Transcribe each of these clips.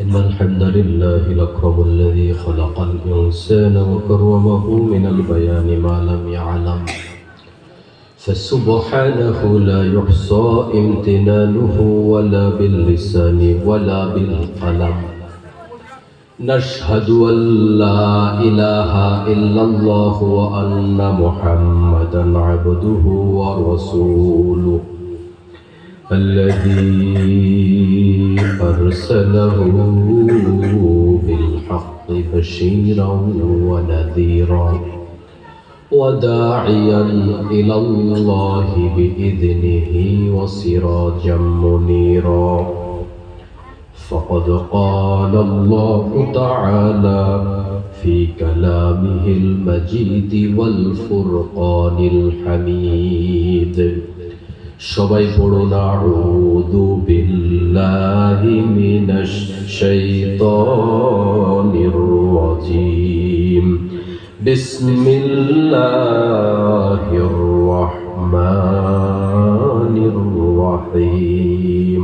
إن الحمد لله الأكرم الذي خلق الإنسان وكرمه من البيان ما لم يعلم فسبحانه لا يحصى امتنانه ولا باللسان ولا بالقلم نشهد أن لا إله إلا الله وأن محمدا عبده ورسوله الذي أرسله بالحق بشيرا ونذيرا وداعيا إلى الله بإذنه وسراجا منيرا فقد قال الله تعالى في كلامه المجيد والفرقان الحميد সবাই পড়ুন আউযু বিল্লাহি মিনাশ শাইতানির রাজীম বিসমিল্লাহির রহমানির রহিম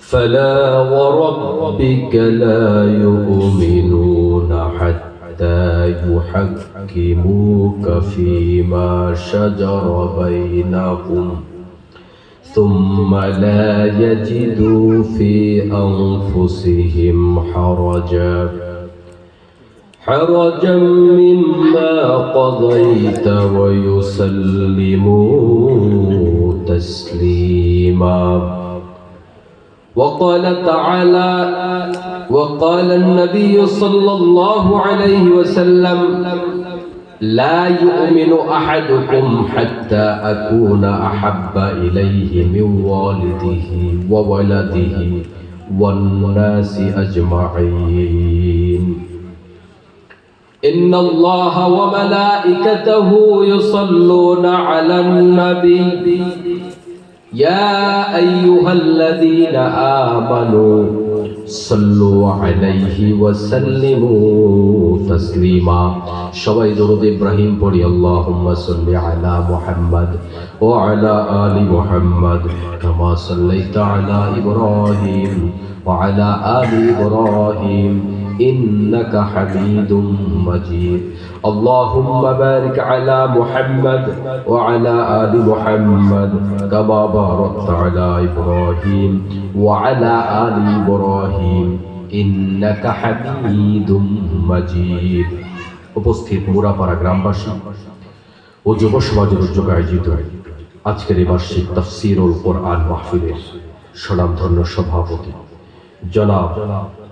فلا وربك لا يؤمنون حتى يحكموك فيما شجر بينهم ثم لا يجدوا في أنفسهم حرجا مما قضيت ويسلموا تسليما وقال تعالى وقال النبي صلى الله عليه وسلم لا يؤمن أحدكم حتى أكون أحب إليه من والده وولده والناس أجمعين إن الله وملائكته يصلون على النبي يا أيها الذين آمنوا صلوا عليه وسلموا تسليما সবাই দরুদ ইব্রাহিম পড়ি আল্লাহুম্মা সাল্লি আলা মুহাম্মদ ওয়া আলা আলি মুহাম্মদ কামা সাল্লাইতা আলা ইব্রাহিম ওয়া আলা আলি ইব্রাহিম إنك حميد مجيد اللهم بارك على محمد وعلى آل محمد كما باركت على إبراهيم وعلى آل إبراهيم إنك حميد مجيد উপস্থিত মুরাপাড়া গ্রামবাসী ও যুব সমাজের উদ্যোগে আয়োজিত আজকের এই বার্ষিক তাফসীরুল কোরআন মাহফিলের স্বনামধন্য সভাপতি জনাব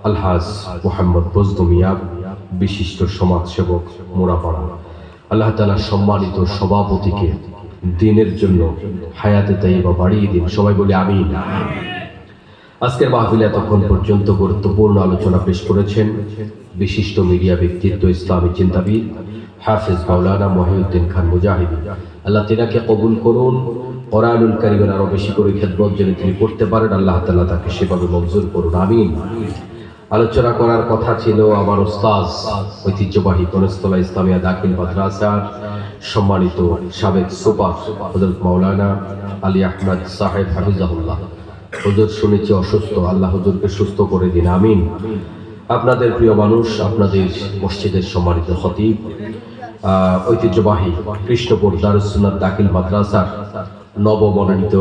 আলহাজ মোহাম্মদ বজলু মিয়া, বিশিষ্ট সমাজসেবক মুরাপাড়া, আল্লাহ তাআলা সম্মানিত সভাপতিকে দিনের জন্য হায়াতে তাইয়্যিবা বাড়িয়ে দিন। সবাই বলি আমিন। আজকের মাহফিলে এতক্ষণ পর্যন্ত গুরুত্বপূর্ণ আলোচনা পেশ করেছেন বিশিষ্ট মিডিয়া ব্যক্তিত্ব, ইসলামী চিন্তাবিদ হাফেজ মাওলানা মহিউদ্দিন খান মুজাহিদি। আল্লাহ তিনাকে কবুল করুন, কোরআনুল কারীমের আরো বেশি করে খেদমত যেন তিনি করতে পারেন, আল্লাহ তাআলা তাকে সেভাবে মঞ্জুর করুন, আমিন। আলোচনা করার কথা ছিল আমার উস্তাদ, ঐতিহ্যবাহী কলেজতলা ইসলামিয়া দাখিল মাদ্রাসার সম্মানিত সাবেক সুপার হযরত মাওলানা আলী আহমদ সাহেব হাফিজাহুল্লাহ। হুজুর শুনেছি অসুস্থ, আল্লাহ হুজুরকে সুস্থ করে দিন, আমিন। আপনাদের প্রিয় মানুষ, আপনাদের মসজিদের সম্মানিত খতিব, ঐতিহ্যবাহী কৃষ্ণপুর দারুস সুন্নাত দাখিল মাদ্রাসার নবমনোনীত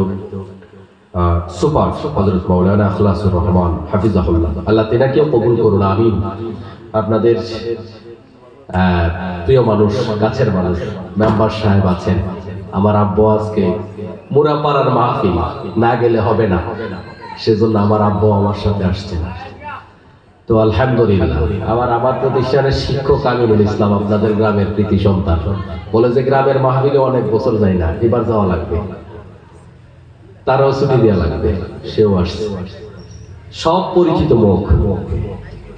সুপার হযরত মাওলানা ইখলাসুর রহমান হাফিজাহুল্লাহ, আল্লাহ তেনাকেও কবুল করুন, আমিন। আপনাদের প্রিয় মানুষ, কাছের মানুষ মেম্বার সাহেব আছেন। আমার আব্বু আজকে মুরাপাড়ার মাহফিল না গেলে হবে না, সেজন্য আমার আব্বু আমার সাথে আসছে না। তো আলহামদুলিল্লাহ, আমার প্রতিষ্ঠানের শিক্ষক আমিনুল ইসলাম, আপনাদের গ্রামের কৃতি সন্তান, বলে যে গ্রামের মাহফিলে অনেক বছর যায় না, এবার যাওয়া লাগবে, তারও ছুটি দেওয়া লাগবে, সেও আসছে। সব পরিচিত মুখ,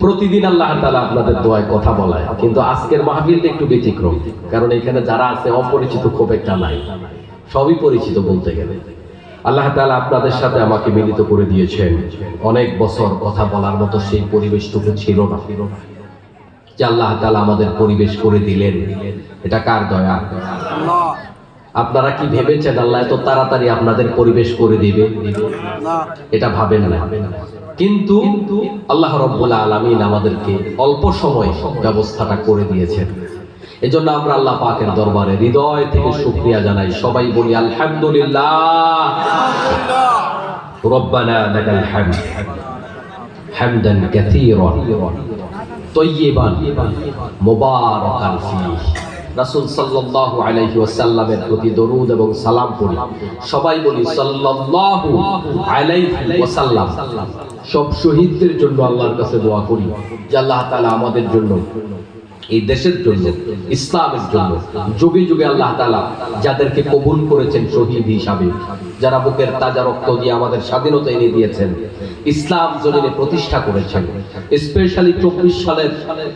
প্রতিদিন আল্লাহ তাআলা আপনাদের দোয়ায় কথা বলায়, কিন্তু আজকের মাহফিলটা একটু ব্যতিক্রম, কারণ এখানে যারা আছে অপরিচিত খুব একটা নাই, সবই পরিচিত বলতে গেলে। আল্লাহ তাআলা আপনাদের সাথে আমাকে মিলিত করে দিয়েছেন। অনেক বছর কথা বলার মতো সেই পরিবেশটুকু ছিল না, যে আল্লাহ তাআলা আমাদের পরিবেশ করে দিলেন। এটা কার দয়া? আপনারা কি ভেবেছেন আল্লাহ এত তাড়াতাড়ি আপনাদের পরিবেশ করে দিবে? না, এটা ভাবেন না। কিন্তু আল্লাহ রাব্বুল আলামিন আমাদেরকে অল্প সময় ব্যবস্থাটা করে দিয়েছেন। এজন্য আমরা আল্লাহ পাকের দরবারে হৃদয় থেকে শুকরিয়া জানাই। সবাই বলি আলহামদুলিল্লাহ। রব্বানা লাকাল হামদ হামদান কাসীরান তাইয়িবান মুবারাকান ফীহি। রাসূল সাল্লাল্লাহু আলাইহি ওয়াসাল্লামের প্রতি দরুদ এবং সালাম পড়ি। সবাই বলি সাল্লাল্লাহু আলাইহি ওয়াসাল্লাম। সব শহীদদের জন্য আল্লাহর কাছে দোয়া করি যে আল্লাহ তাআলা আমাদের জন্য, এই দেশের জন্য, ইসলামের জন্য যুগে যুগে আল্লাহ তাআলা যাদেরকে কবুল করেছেন শহীদ হিসাবে, যারা বুকের তাজা রক্ত দিয়ে আমাদের স্বাধীনতা এনে দিয়েছেন, ইসলাম জমিনে প্রতিষ্ঠা করেছেন, স্পেশালি 24 সালের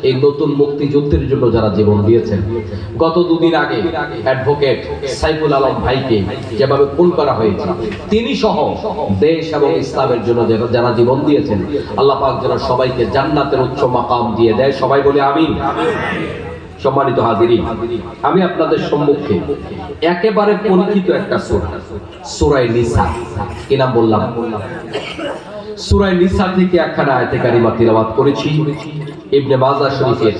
এই নতুন মুক্তিযুদ্ধের জন্য যারা জীবন দিয়েছেন। গত দুদিন আগে অ্যাডভোকেট সাইফুল আলম ভাইকে যেভাবে খুন করা হয়েছে, তিনি সহ দেশ এবং ইসলামের জন্য যারা জীবন দিয়েছেন, আল্লাহ পাক যেন সবাইকে জান্নাতের উচ্চ মাকাম দিয়ে দেয়। সবাই বলে আমিন। সম্মানিত হাজিরিন, আমি আপনাদের সম্মুখে একেবারে পরিচিত একটা সূরা, সূরা নিসা, কি নাম বললাম? সূরা নিসা থেকে একখানা আয়াতে কারিমা তিলাওয়াত করেছি। ইবনে মাজাহ শরীফের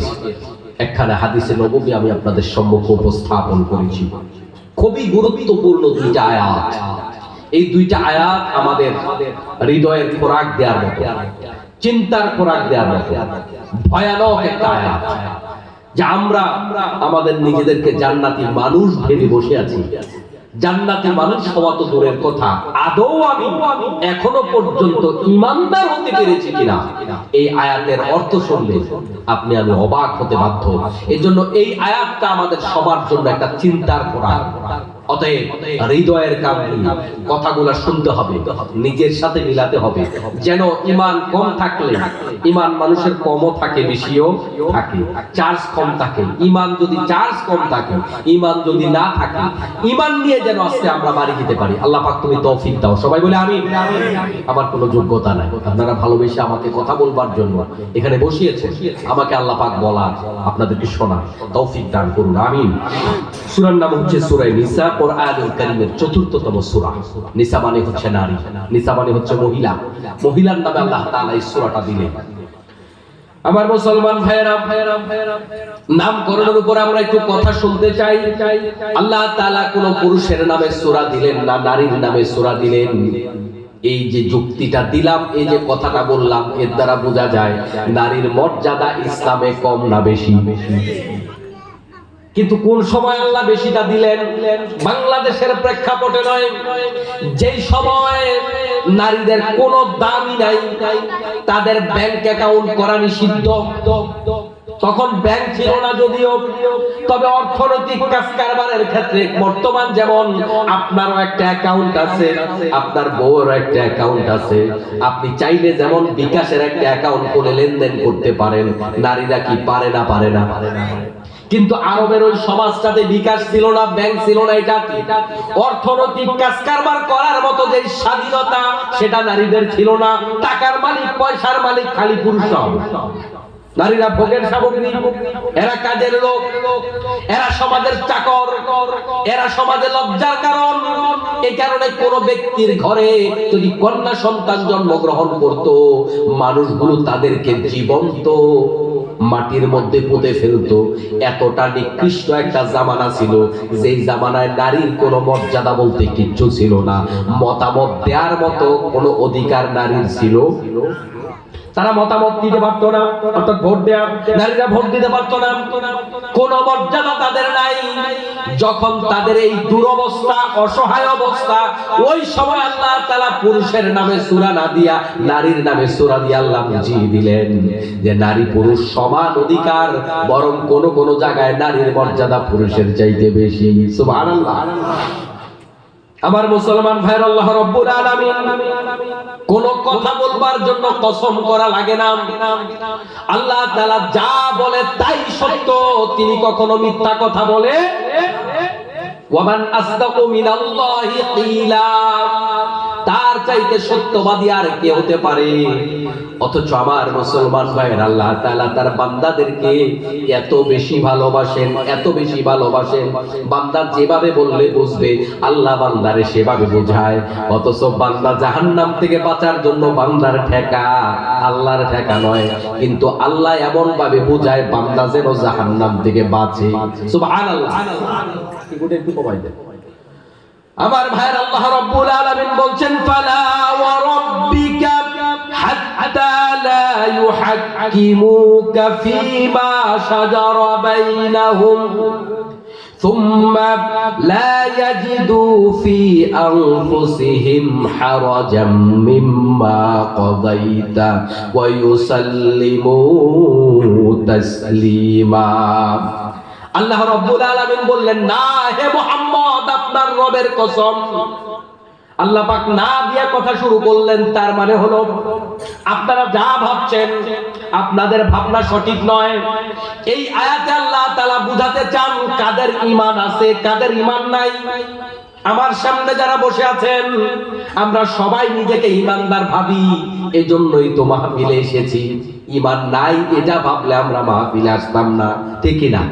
একখানা হাদিসে নববী আমি আপনাদের সম্মুখে উপস্থাপন করেছি। খুবই গুরুত্বপূর্ণ দুইটা আয়াত। এই দুইটা আয়াত আমাদের হৃদয়ের খোরাক দেওয়ার মতো, চিন্তার খোরাক দেওয়ার মতো ভয়ানক একটা আয়াত, যে আমরা আমাদের নিজেদেরকে জান্নাতি মানুষ ভেবে বসে আছি। জান্নাতি মানুষ হওয়া তো দূরের কথা, আদৌ আমি এখনো পর্যন্ত ঈমানদার হতে পেরেছি কিনা, এই আয়াতের অর্থ শুনলে আপনি আমি অবাক হতে বাধ্য। এজন্য এই আয়াতটা আমাদের সবার জন্য একটা চিন্তার খোরাক। অতএব হৃদয়ের কান কথাগুলো শুনতে হবে, নিজের সাথে মিলাতে হবে, যেন ঈমান কম থাকলে, ঈমান মানুষের কমও থাকে বেশিও থাকে, চার্জ কম থাকে। ঈমান যদি চার্জ কম থাকে, ঈমান যদি না থাকে, ঈমান নিয়ে যেন আজকে আমরা বাড়ি যেতে পারি। আল্লাহ পাক তুমি তৌফিক দাও। সবাই বলে আমিন। আমার কোনো যোগ্যতা নাই, আপনারা ভালোবেসে আমাকে কথা বলবার জন্য এখানে বসিয়েছেন, আমাকে আল্লাহ পাক বলার, আপনাদেরকে শোনা তৌফিক দান করুন। আমিন। সূরার নাম হচ্ছে সূরা নিসা, কোরআনুল কারীমের ৪র্থতম সূরা। নিসা মানে হচ্ছে নারী, নিসা মানে হচ্ছে মহিলা। মহিলার নামে আল্লাহ তাআলা এই সূরাটা দিলেন। আমার মুসলমান ভাইয়েরা, নামকরণের উপর আমরা একটু কথা শুনতে চাই। আল্লাহ তাআলা কোন পুরুষের নামে সূরা দিলেন না, নারীর নামে সূরা দিলেন। এই যে যুক্তিটা দিলাম, এই যে কথাটা বললাম, এর দ্বারা বোঝা যায় নারীর মর্যাদা ইসলামে কম না বেশি। কিন্তু কোন সময় আল্লাহ বেশিটা দিলেন? বাংলাদেশের প্রেক্ষাপটে নয়, যেই সময় নারীদের কোনো দামই নাই, তাদের ব্যাংক অ্যাকাউন্ট করা নিষিদ্ধ। তখন ব্যাংক ছিল না যদিও, তবে অর্থনৈতিক কাজ কারবারের ক্ষেত্রে বর্তমান যেমন আপনারও একটা অ্যাকাউন্ট আছে, আপনার বউয়েরও একটা অ্যাকাউন্ট আছে, আপনি চাইলে যেমন বিকাশের একটা অ্যাকাউন্ট খুলে লেনদেন করতে পারেন। নারীরা কি পারে না? পারে না। কিন্তু আরবের ওই সমাজটাতে বিকাশ ছিল না, ব্যাংক ছিল না, এটা অর্থনৈতিক কাজ কারবার করার মতো যে স্বাধীনতা, সেটা নারীদের ছিল না। টাকার মালিক, পয়সার মালিক খালি পুরুষরা হবে। নারীরা ভোগের সামগ্রী, এরা কাজের লোক, এরা সমাজের চাকর, এরা সমাজে লজ্জার কারণ। এই কারণে কোন ব্যক্তির ঘরে যদি কন্যা সন্তান জন্মগ্রহণ করত, মানুষগুলো তাদেরকে জীবন্ত মাটির মধ্যে পুঁতে ফেলতো। এতটা নিকৃষ্ট একটা জামানা ছিল, যেই জামানায় নারীর কোনো মর্যাদা বলতে কিচ্ছু ছিল না। মতামত দেওয়ার মতো কোনো অধিকার নারীর ছিল? তারা মতামত দিতে পারত না, অর্থাৎ ভোট দেয়া, নারীরা ভোট দিতে পারত না। কোন মর্যাদা তাদের নাই। যখন তাদের এই দুরবস্থা, অসহায় অবস্থা, ওই সময় আল্লাহ তাআলা পুরুষের নামে সূরা না দিয়া নারীর নামে সূরা দিয়ে আল্লাহ বুঝিয়ে দিলেন যে নারী পুরুষ সমান অধিকার, বরং কোন কোন জায়গায় নারীর মর্যাদা পুরুষের চাইতে বেশি। সুবহানাল্লাহ। আমার মুসলমান ভাইরা, আল্লাহ রাব্বুল আলামিন কোন কথা বলবার জন্য কসম করা লাগে না। আল্লাহ তাআলা যা বলে তাই সত্য, তিনি কখনো মিথ্যা কথা বলে। ওয়ামান আসদাকু মিনাল্লাহি কিলা, তার চাইতে সত্যবাদী আর কে হতে পারে? অথচ আমার মুসলমান ভাইয়ের আল্লাহ তাআলা তার বান্দাদেরকে এত বেশি ভালোবাসেন, এত বেশি ভালোবাসেন, বান্দা যেভাবে বললে বুঝবে আল্লাহ বান্দারে সেভাবে বোঝায়। অথচ বান্দা জাহান্নাম থেকে বাঁচার জন্য বান্দার ঠেকা আল্লাহর ঠেকা নয়, কিন্তু আল্লাহ এমন ভাবে বোঝায় বান্দা যেন জাহান্নাম থেকে বাঁচে। সুবহানাল্লাহ। একটু কমাই দেন। আমার ভাইয়ের আল্লাহ রাব্বুল আলামিন বলছেন ফালা ওয়া রাব্বিকা হাত্তা লা ইউহাক্কিমুকা ফীমা শাজারা বাইনাহুম সুম্মা লা ইয়াজিদু ফী আনফুসিহিম হারাজাম মিম্মা কাযাইতা ওয়া ইউসাল্লিমু তাসলিমা। আল্লাহ রাব্বুল আলামিন বললেন, না হে মুহাম্মদ, আপনার রবের কসম। আল্লাহ পাক না দিয়া কথা শুরু করলেন, তার মানে হলো আপনারা যা ভাবছেন আপনাদের ভাবনা সঠিক নয়। এই আয়াতে আল্লাহ তাআলা বুঝাতে চান কাদের ঈমান আছে, কাদের ঈমান নাই। আমার সামনে যারা বসে আছেন আমরা সবাই নিজেকে ঈমানদার ভাবি, এজন্যই তো মাহফিলে এসেছি। ঈমান নাই এটা ভাবলে আমরা মাহফিলে আসতাম না, ঠিক কি না?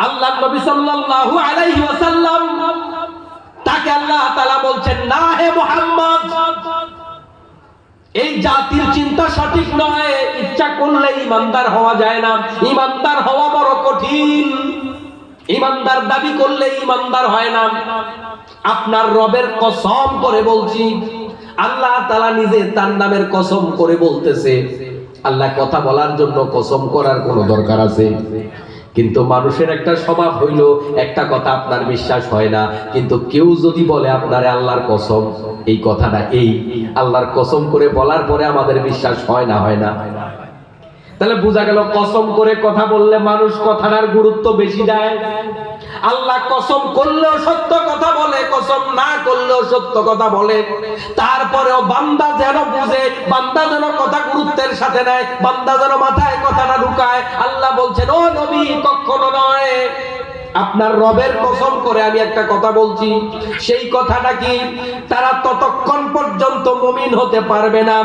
আল্লাহ নবী সাল্লাল্লাহু আলাইহি ওয়াসাল্লাম তাকে আল্লাহ তাআলা বলছেন, না হে মুহাম্মদ, এই জাতির চিন্তা সঠিক নয়, ইচ্ছা করলে ঈমানদার হওয়া যায় না, ঈমানদার হওয়া বড় কঠিন, ঈমানদার দাবি করলে ঈমানদার হয় না। আপনার রবের কসম করে বলছি, আল্লাহ তাআলা নিজে তার নামের কসম করে বলতেছে। আল্লাহ কথা বলার জন্য কসম করার কোনো দরকার আছে? কিন্তু মানুষের একটা স্বভাব হইল, একটা কথা আপনার বিশ্বাস হয় না, কিন্তু কেউ যদি বলে আপনারে আল্লাহর কসম, এই কথাটা এই আল্লাহর কসম করে বলার পরে আমাদের বিশ্বাস হয় না, হয় না? তাহলে বোঝা গেল কসম করে কথা বললে মানুষ কথাটার গুরুত্ব বেশি দেয়। আল্লাহ কসম করলেও সত্য কথা বলে, কসম না করলেও সত্য কথা বলে। তারপরেও বান্দা যেন বুঝে, বান্দা যেন কথা গুরুত্বের সাথে নেয়, বান্দা যেন মাথায় কথাটা ঢুকায়। আল্লাহ বলছেন, ও নবী, কখনো নয়। আপনার রবের কসম করে আমি একটা কথা বলছি, সেই কথাটা কি? তারা ততক্ষণ পর্যন্ত মুমিন হতে পারবে না,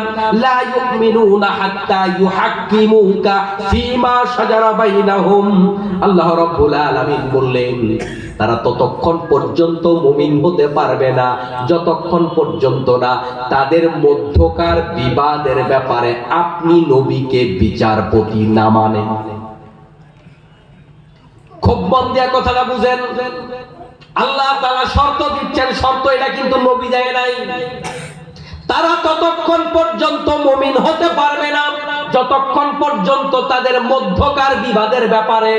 লা ইউমিনুনা হাত্তা ইউহাক্কিমুকা ফীমা শাজারা বাইনাহুম। আল্লাহ রাব্বুল আলামিন বললেন, তারা ততক্ষণ পর্যন্ত মুমিন হতে পারবে না যতক্ষণ পর্যন্ত না তাদের মধ্যকার বিবাদের ব্যাপারে আপনি নবীকে বিচারপতি না মানেন। খুব মন দিয়া কথাটা বুঝেন। আল্লাহ তাআলা শর্ত দিচ্ছেন, শর্ত এটা কিন্তু নবী দেয় নাই। তারা ততক্ষণ পর্যন্ত মুমিন হতে পারবে না যতক্ষণ পর্যন্ত তাদের মধ্যকার বিবাদের ব্যাপারে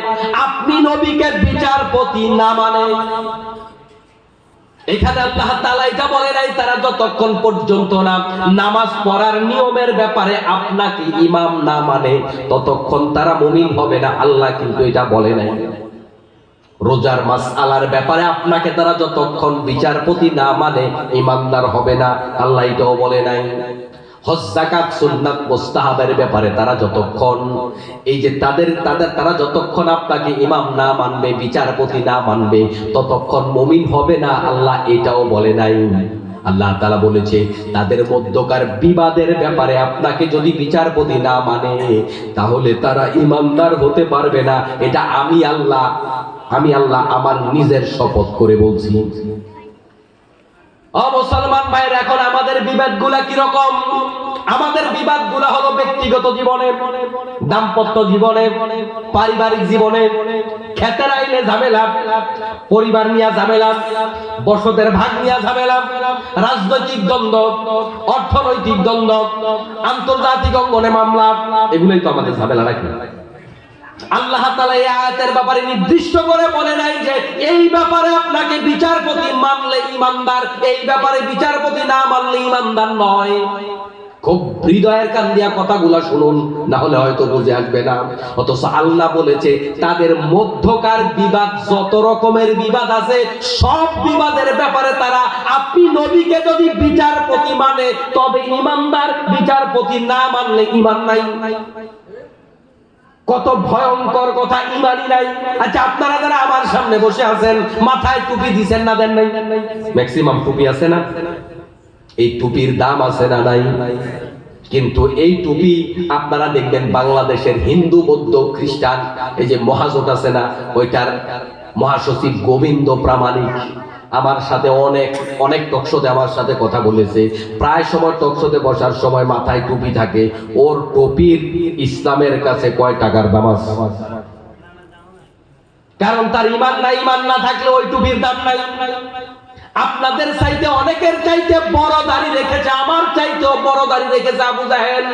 আপনি নবীকে বিচারপতি না মানেন। এখানে আল্লাহ তাআলা এটা বলে নাই তারা যতক্ষণ পর্যন্ত না নামাজ পড়ার নিয়মের ব্যাপারে আপনাকে ইমাম না মানে ততক্ষণ তারা মুমিন হবে না। আল্লাহ কিন্তু এটা বলে নাই। রোজার মাসআলার ব্যাপারে আপনাকে তারা যতক্ষণ বিচারপতি না মানে ইমানদার হবে না, আল্লাহ এটাও বলে নাই। হজ যাকাত সুন্নাত মুস্তাহাবের ব্যাপারে তারা যতক্ষণ এই যে তারা যতক্ষণ আপনাকে ইমাম না মানবে, বিচারপতি না মানবে, ততক্ষণ মুমিন হবে না, আল্লাহ এটাও বলে নাই। আল্লাহ তাআলা বলেছে তাদের মধ্যকার বিবাদের ব্যাপারে আপনাকে যদি বিচারপতি না মানে তাহলে তারা ইমানদার হতে পারবে না। এটা আমি আল্লাহ আমার নিজের শপথ করে বলছি। ও মুসলমান ভাইরা, এখন আমাদের বিবাদগুলা কি রকম? আমাদের বিবাদগুলা হলো ব্যক্তিগত জীবনে, দাম্পত্য জীবনে, পারিবারিক জীবনে, খেতের আইলে ঝামেলা, পরিবার নিয়ে ঝামেলা, বসতের ভাগ নিয়ে ঝামেলা, রাজনৈতিক দ্বন্দ্ব, অর্থনৈতিক দ্বন্দ্ব, আন্তর্জাতিক অঙ্গনে মামলা, এগুলোই তো আমাদের ঝামেলা নাকি? আল্লাহ তাআলা এই আয়াতের ব্যাপারে নির্দিষ্ট করে বলে নাই যে এই ব্যাপারে আপনাকে বিচারপতি মানলে ইমানদার, এই ব্যাপারে বিচারপতি না মানলে ইমানদার নয়। খুব হৃদয়ের কান দিয়া কথাগুলা শুনুন, না হলে হয়তো বুঝে আসবে না। অথচ আল্লাহ বলেছে তাদের মধ্যকার বিবাদ, যত রকমের বিবাদ আছে সব বিবাদের ব্যাপারে তারা আপনি নবীকে যদি বিচারপতি মানে তবে ইমানদার, বিচারপতি না মানলে ইমান নাই। কত ভয়ঙ্কর কথা, ইমানই নাই। আচ্ছা, আপনারা যারা আমার সামনে বসে আছেন মাথায় টুপি দিবেন না দেন নাই? ম্যাক্সিমাম টুপি আছে না? এই টুপির দাম আছে না নাই? কিন্তু এই টুপি আপনারা দেখবেন বাংলাদেশের হিন্দু, বৌদ্ধ, খ্রিস্টান, এই যে মহাজোট আছে না, ওইটার মহাসচিব গোবিন্দ প্রামাণিক আমার সাথে অনেক টকশোতে আমার সাথে কথা বলেছে। প্রায় সময় টকশোতে বসার সময় মাথায় টুপি থাকে। ওর টুপির ইসলামের কাছে কয় টাকার দাম আছে? কারণ তার ইমান নাই। ইমান না থাকলে ওই টুপির দাম নাই। আপনাদের চাইতে অনেকের চাইতে বড় দাড়ি রেখেছে, আমার চাইতেও বড় দাড়ি রেখেছে আবু জাহেল।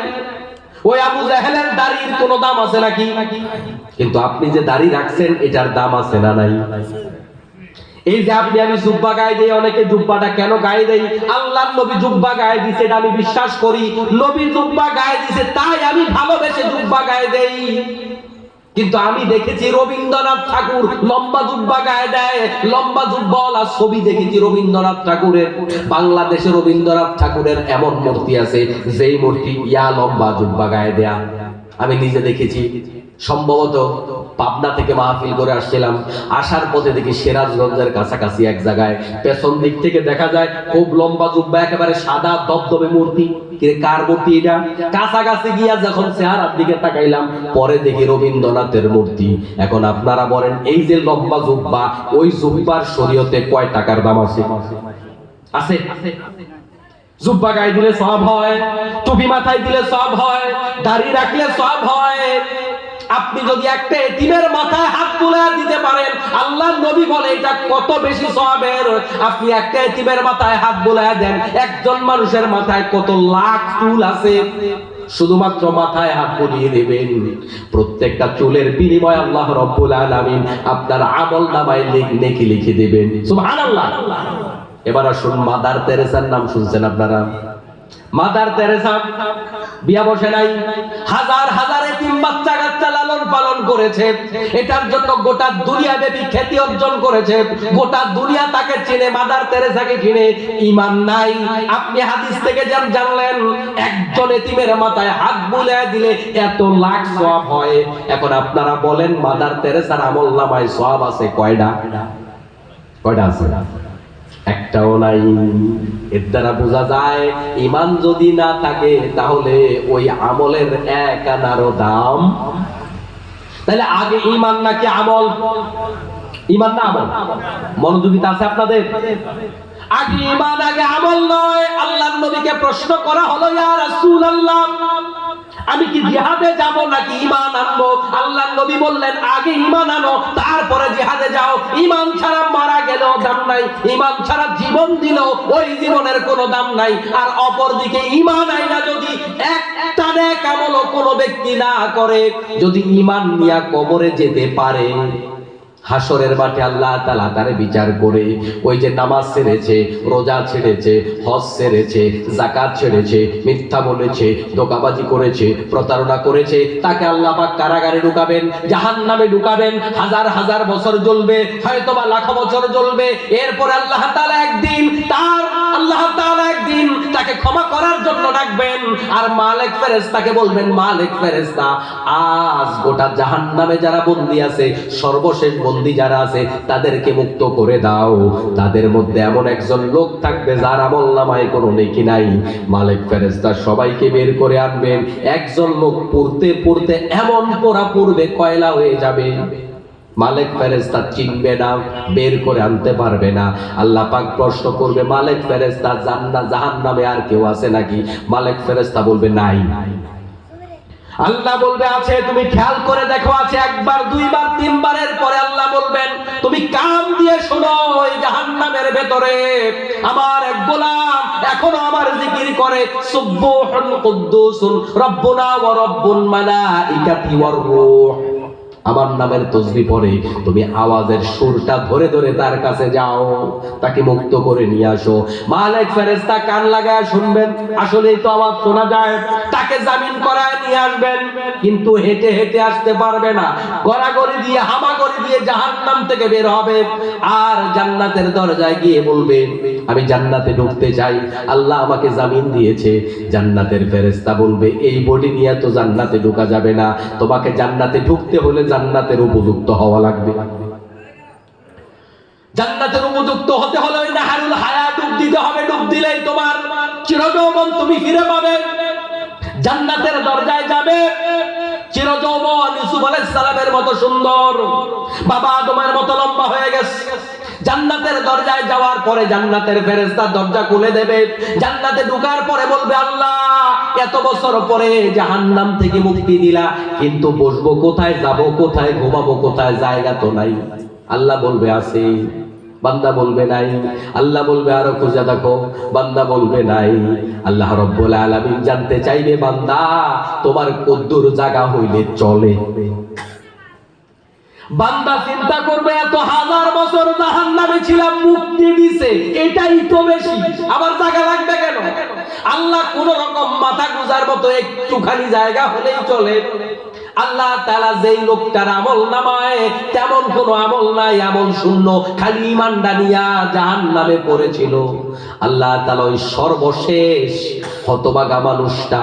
ওই আবু জাহেলের দাড়ির কোনো দাম আছে নাকি? কিন্তু আপনি যে দাড়ি রাখছেন এটার দাম আছে না নাই? এই যে আপনি আমি জুব্বা গায়ে দেই, অনেকে জুব্বাটা কেন গায়ে দেই? আল্লাহর নবী জুব্বা গায়ে দিয়েছে, এটা আমি বিশ্বাস করি। নবী জুব্বা গায়ে দিয়েছে তাই আমি ভালোবেসে জুব্বা গায়ে দেই। কিন্তু আমি দেখেছি রবীন্দ্রনাথ ঠাকুর লম্বা জুব্বা গায়ে দেয়, লম্বা জুব্বাওয়ালা ছবি দেখেছি রবীন্দ্রনাথ ঠাকুরের। বাংলাদেশে রবীন্দ্রনাথ ঠাকুরের এমন মূর্তি আছে যেই মূর্তি ইয়া লম্বা জুব্বা গায়ে দেয়া আমি নিজে দেখেছি। সম্ভবত পাবনা থেকে মাহফিল করে আসছিলাম, আসার পথে দেখি সিরাজগঞ্জের কাছাকাছি এক জায়গায় পেছন দিক থেকে দেখা যায় খুব লম্বা জুব্বা, একেবারে সাদা দবদবে মূর্তি। কার মূর্তি এটা? কাছাকাছি গিয়া যখন চেহারার দিকে তাকাইলাম, পরে দেখি রবীন্দ্রনাথের মূর্তি। এখন আপনারা বলেন এই যে লম্বা জুব্বা, ওই জুব্বার শরীয়তে কয় টাকার দাম আছে? আছে? জুব্বা গায়ে দিলে সওয়াব হয়, টুপি মাথায় দিলে সওয়াব হয়, দাড়ি রাখলে সওয়াব হয়। আপনি যদি একটা এতিমের মাথায় হাত তুলে দিতে পারেন, আল্লাহর নবী বলে এটা কত বেশি সওয়াবের। আপনি একটা এতিমের মাথায় হাত বুলায় দেন, একজন মানুষের মাথায় কত লাখ চুল আছে। শুধুমাত্র মাথায় হাত বুলিয়ে দেবেন, প্রত্যেকটা চুলের বিনিময়ে আল্লাহ রাব্বুল আলামিন আপনার আমলনামায় নেকি লিখে দেবেন। সুবহানাল্লাহ। এবার আসুন, মাদার তেরেসার নাম শুনছেন আপনারা? মাদার তেরেসা বিয়া বসে নাই, হাজার হাজার এতিম বাচ্চা কাচ্চা লালন পালন করেছে। এটার জন্য গোটা দুনিয়া ব্যাপী খ্যাতি অর্জন করেছে। গোটা দুনিয়া তাকে চিনে, মাদার তেরেসাকে চিনে। ঈমান নাই। আপনি হাদিস থেকে জানলেন একজন এতিমের মাথায় হাত বুলিয়ে দিলে এত লাখ সওয়াব হয়। এখন আপনারা বলেন মাদার তেরেসার আমলনামায় সওয়াব আছে কয়টা? কয়টা আছে? একটাও নাই। এর দ্বারা বোঝা যায় ঈমান যদি না থাকে তাহলে ওই আমলের এক আনারও দাম। তাহলে আগে ঈমান নাকি আমল? ঈমান না আমল? মনোযোগিতা আছে আপনাদের? আগে ঈমান আগে আমল নয়। আল্লাহর নবীকে প্রশ্ন করা হলো, ইয়া রাসূলুল্লাহ আমি কি জিহাদে যাব নাকি ঈমান আনবো? আল্লাহর নবী বললেন আগে ঈমান আনো, তারপরে জিহাদে যাও। ঈমান ছাড়া মারা গেলেও দাম নাই, ঈমান ছাড়া জীবন দিলেও ওই জীবনের কোনো দাম নাই। আর অপরদিকে ঈমান আইনা যদি একটা নেক আমলও কোনো ব্যক্তি না করে, যদি ঈমান নিয়া কবরে যেতে পারে, হাসরের মাঠে আল্লাহ তাআলা তারে বিচার করে ওই যে নামাজ ছেড়েছে, রোজা ছেড়েছে, হজ ছেড়েছে, যাকাত ছেড়েছে, মিথ্যা বলেছে, ধোঁকাবাজি করেছে, প্রতারণা করেছে, তাকে আল্লাহ পাক কারাগারে ঢুকাবেন, জাহান্নামে ঢুকাবেন। হাজার হাজার বছর জ্বলবে, হয়তোবা লাখো বছর জ্বলবে। এরপরে আল্লাহ তাআলা একদিন তাকে ক্ষমা করার জন্য ডাকবেন। আর মালিক ফেরেশতাকে বলবেন, মালিক ফেরেশতা আজ গোটা জাহান্নামে যারা বন্দী আছে, সর্বশেষ বন্দী যারা আছে তাদেরকে মুক্ত করে দাও। তাদের মধ্যে এমন একজন লোক থাকবে যার আমলনামায় কোনো নেকি নাই। মালিক ফেরেশতা সবাইকে বের করে আনবেন। একজন লোক পড়তে পড়তে এমন পোড়া পড়বে কয়লা হয়ে যাবে, মালিক ফেরেশতা চিনবে না, বের করে আনতে পারবে না। আল্লাহ পাক প্রশ্ন করবে, মালিক ফেরেশতা জান্নাত জাহান্নামে আর কেউ আছে নাকি? মালিক ফেরেশতা বলবে নাই। আল্লাহ বলবে আছে। তুমি খেয়াল করে দেখো, আছে একবার, দুইবার, তিনবারের পরে আল্লাহ বলবেন তুমি কান দিয়ে শোনো, ওই জাহান্নামের ভেতরে আমার এক গোলাম এখনো আমার জিকির করে, সুবহুন কুদ্দুসুন রব্বুনা ওয়া রব্বুল মালাইকাতি ওয়ার রূহ। আমার নামের তাসবিহ পড়ে তুমি আওয়াজের সুরটা ধরে ধরে তার কাছে যাও, তাকে মুক্ত করে নিয়ে আসো। মালিক ফেরেশতা কান লাগায় শুনবেন, আসলেই তো আওয়াজ শোনা যায়। তাকে জামিন করায় নিয়ে আসবেন, কিন্তু হেঁটে হেঁটে আসতে পারবে না, গড়াগড়ি দিয়ে হামাগড়ি দিয়ে জাহান্নাম থেকে বের হবে। আর জান্নাতের দরজায় গিয়ে বলবে আমি জান্নাতে ঢুকতে চাই, আল্লাহ আমাকে জামিন দিয়েছে। জান্নাতের ফেরেশতা বলবে এই বডি নিয়ে তো জান্নাতে ঢোকা যাবে না, তোমাকে জান্নাতে ঢুকতে হলে জান্নাতের উপযুক্ত হওয়া লাগবে। জান্নাতের উপযুক্ত হতে হলে ওই নাহারুল হায়াতুল ডুব দিতে হবে, ডুব দিলেই তোমার চিরযৌবন তুমি ফিরে পাবে। জান্নাতের দরজায় যাবে, চিরযৌবন ইউসুফ আলাইহিস সালামের মতো সুন্দর, বাবা আদমের মতো লম্বা হয়ে গেছে। জান্নাতের দরজায় যাওয়ার পরে জান্নাতের ফেরেশতা দরজা খুলে দেবে। জান্নাতে ঢোকার পরে বলবে, আল্লাহ এত বছর পরে জাহান্নাম থেকে মুক্তি দিলা, কিন্তু বসবো কোথায়, যাব কোথায়, ঘুমাবো কোথায়, জায়গা তো নাই। আল্লাহ বলবে আছে। বান্দা বলবে নাই। আল্লাহ বলবে আরো খুঁজে দেখো। বান্দা বলবে নাই। আল্লাহ রাব্বুল আলামিন জানতে চাইবে, বান্দা তোমার কদ্দুর জায়গা হইলে চলে। বান্দা চিন্তা করবে, এত হাজার বছর জাহান্নামে ছিলাম, মুক্তি দিছে, এটাই তো বেশি, আমার জায়গা লাগবে কেন? আল্লাহ কোন রকম মাথা গুজার মতো একটুখানি জায়গা হলেই চলে। আল্লাহ তাআলা যেই লোকটার আমল নামায় তেমন কোন আমল নাই, আমল শূন্য, খালি ঈমানটা নিয়া জাহান্নামে পড়েছিল। আল্লাহ তাআলা ওই সর্বশেষ হতভাগা মানুষটা,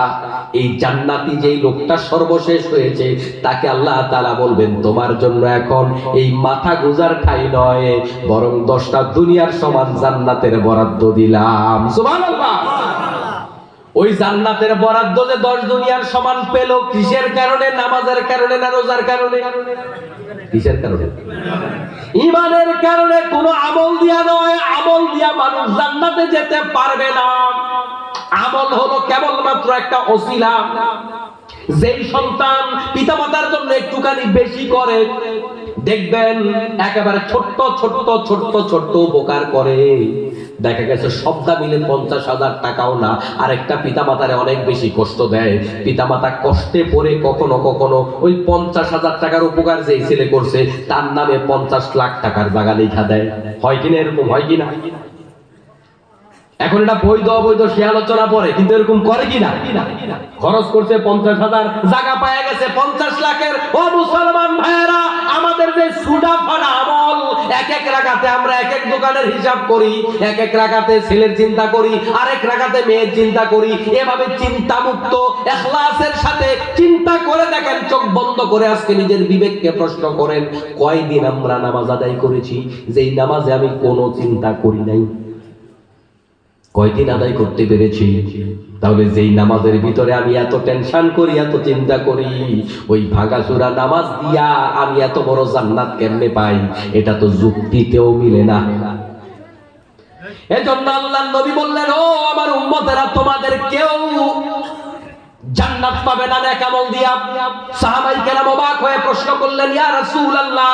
এই জান্নাতি যেই লোকটা সর্বশেষ হয়েছে, তাকে আল্লাহ তাআলা বলবেন, তোমার জন্য এখন এই মাথা গুজার ঠাই নয়, বরং 10টা দুনিয়ার সমান জান্নাতের বরাদ্দ দিলাম। সুবহানাল্লাহ। ওই জান্নাতের বরাদ্দ যে 10 দুনিয়ার সমান পেল, কিসের কারণে? নামাজের কারণে না রোজার কারণে? কিসের কারণে? ঈমানের কারণে, কোন আমল দিয়া নয়। আমল দিয়া মানুষ জান্নাতে যেতে পারবে না। আমল হলো কেবলমাত্র একটা ওসিলা। যেই সন্তান পিতামাতার জন্য একটুখানি বেশি করে, দেখবেন একেবারে ছোট্ট ছোট্ট ছোট্ট ছোট্ট উপকার করে, দেখা গেছে সবটা মিলে 50,000 টাকাও না, আরেকটা পিতামাতারে অনেক বেশি কষ্ট দেয়। পিতামাতা কষ্টে পড়ে কখনো কখনো ওই 50,000 টাকার উপকার যেই ছেলে করছে, তার নামে 50 লাখ টাকার জায়গা লেখা দেয়। হয় কিনা? এরকম হয় কিনা? এখন এটা বৈধ অবৈধ সে আলোচনা পরে, কিন্তু এরকম করে কিনা? খরচ করছে 50,000, জায়গা পায় গেছে 50 লাখের। ও মুসলমান ভাইয়েরা, আমাদের যে সুডা ফাডা আমল, এক এক রাকাতে আমরা এক এক দোকানের হিসাব করি, এক এক রাকাতে ছেলের চিন্তা করি, আরেক রাকাতে মেয়ের চিন্তা করি। এভাবে চিন্তা মুক্ত ইখলাসের সাথে চিন্তা করে দেখেন, চোখ বন্ধ করে আজকে নিজের বিবেককে প্রশ্ন করেন, কয়দিন আমরা নামাজ আদায় করেছি যেই নামাজে আমি কোনো চিন্তা করি নাই? কয়দিন আদায় করতে পেরেছি? তাহলে যেই নামাজের ভিতরে আমি এত টেনশন করি, এত চিন্তা করি, ওই ভাঙাচোরা নামাজ দিয়া আমি এত বড় জান্নাত কেমনে পাই? এটা তো যুক্তিতেও মিলে না। এজন্য আল্লাহর নবী বললেন, ও আমার উম্মতেরা, তোমাদের কেউ জান্নাত পাবে না নেক আমল দিয়া। সাহাবায়ে কেরাম অবাক হয়ে প্রশ্ন করলেন, ইয়া রাসূলুল্লাহ,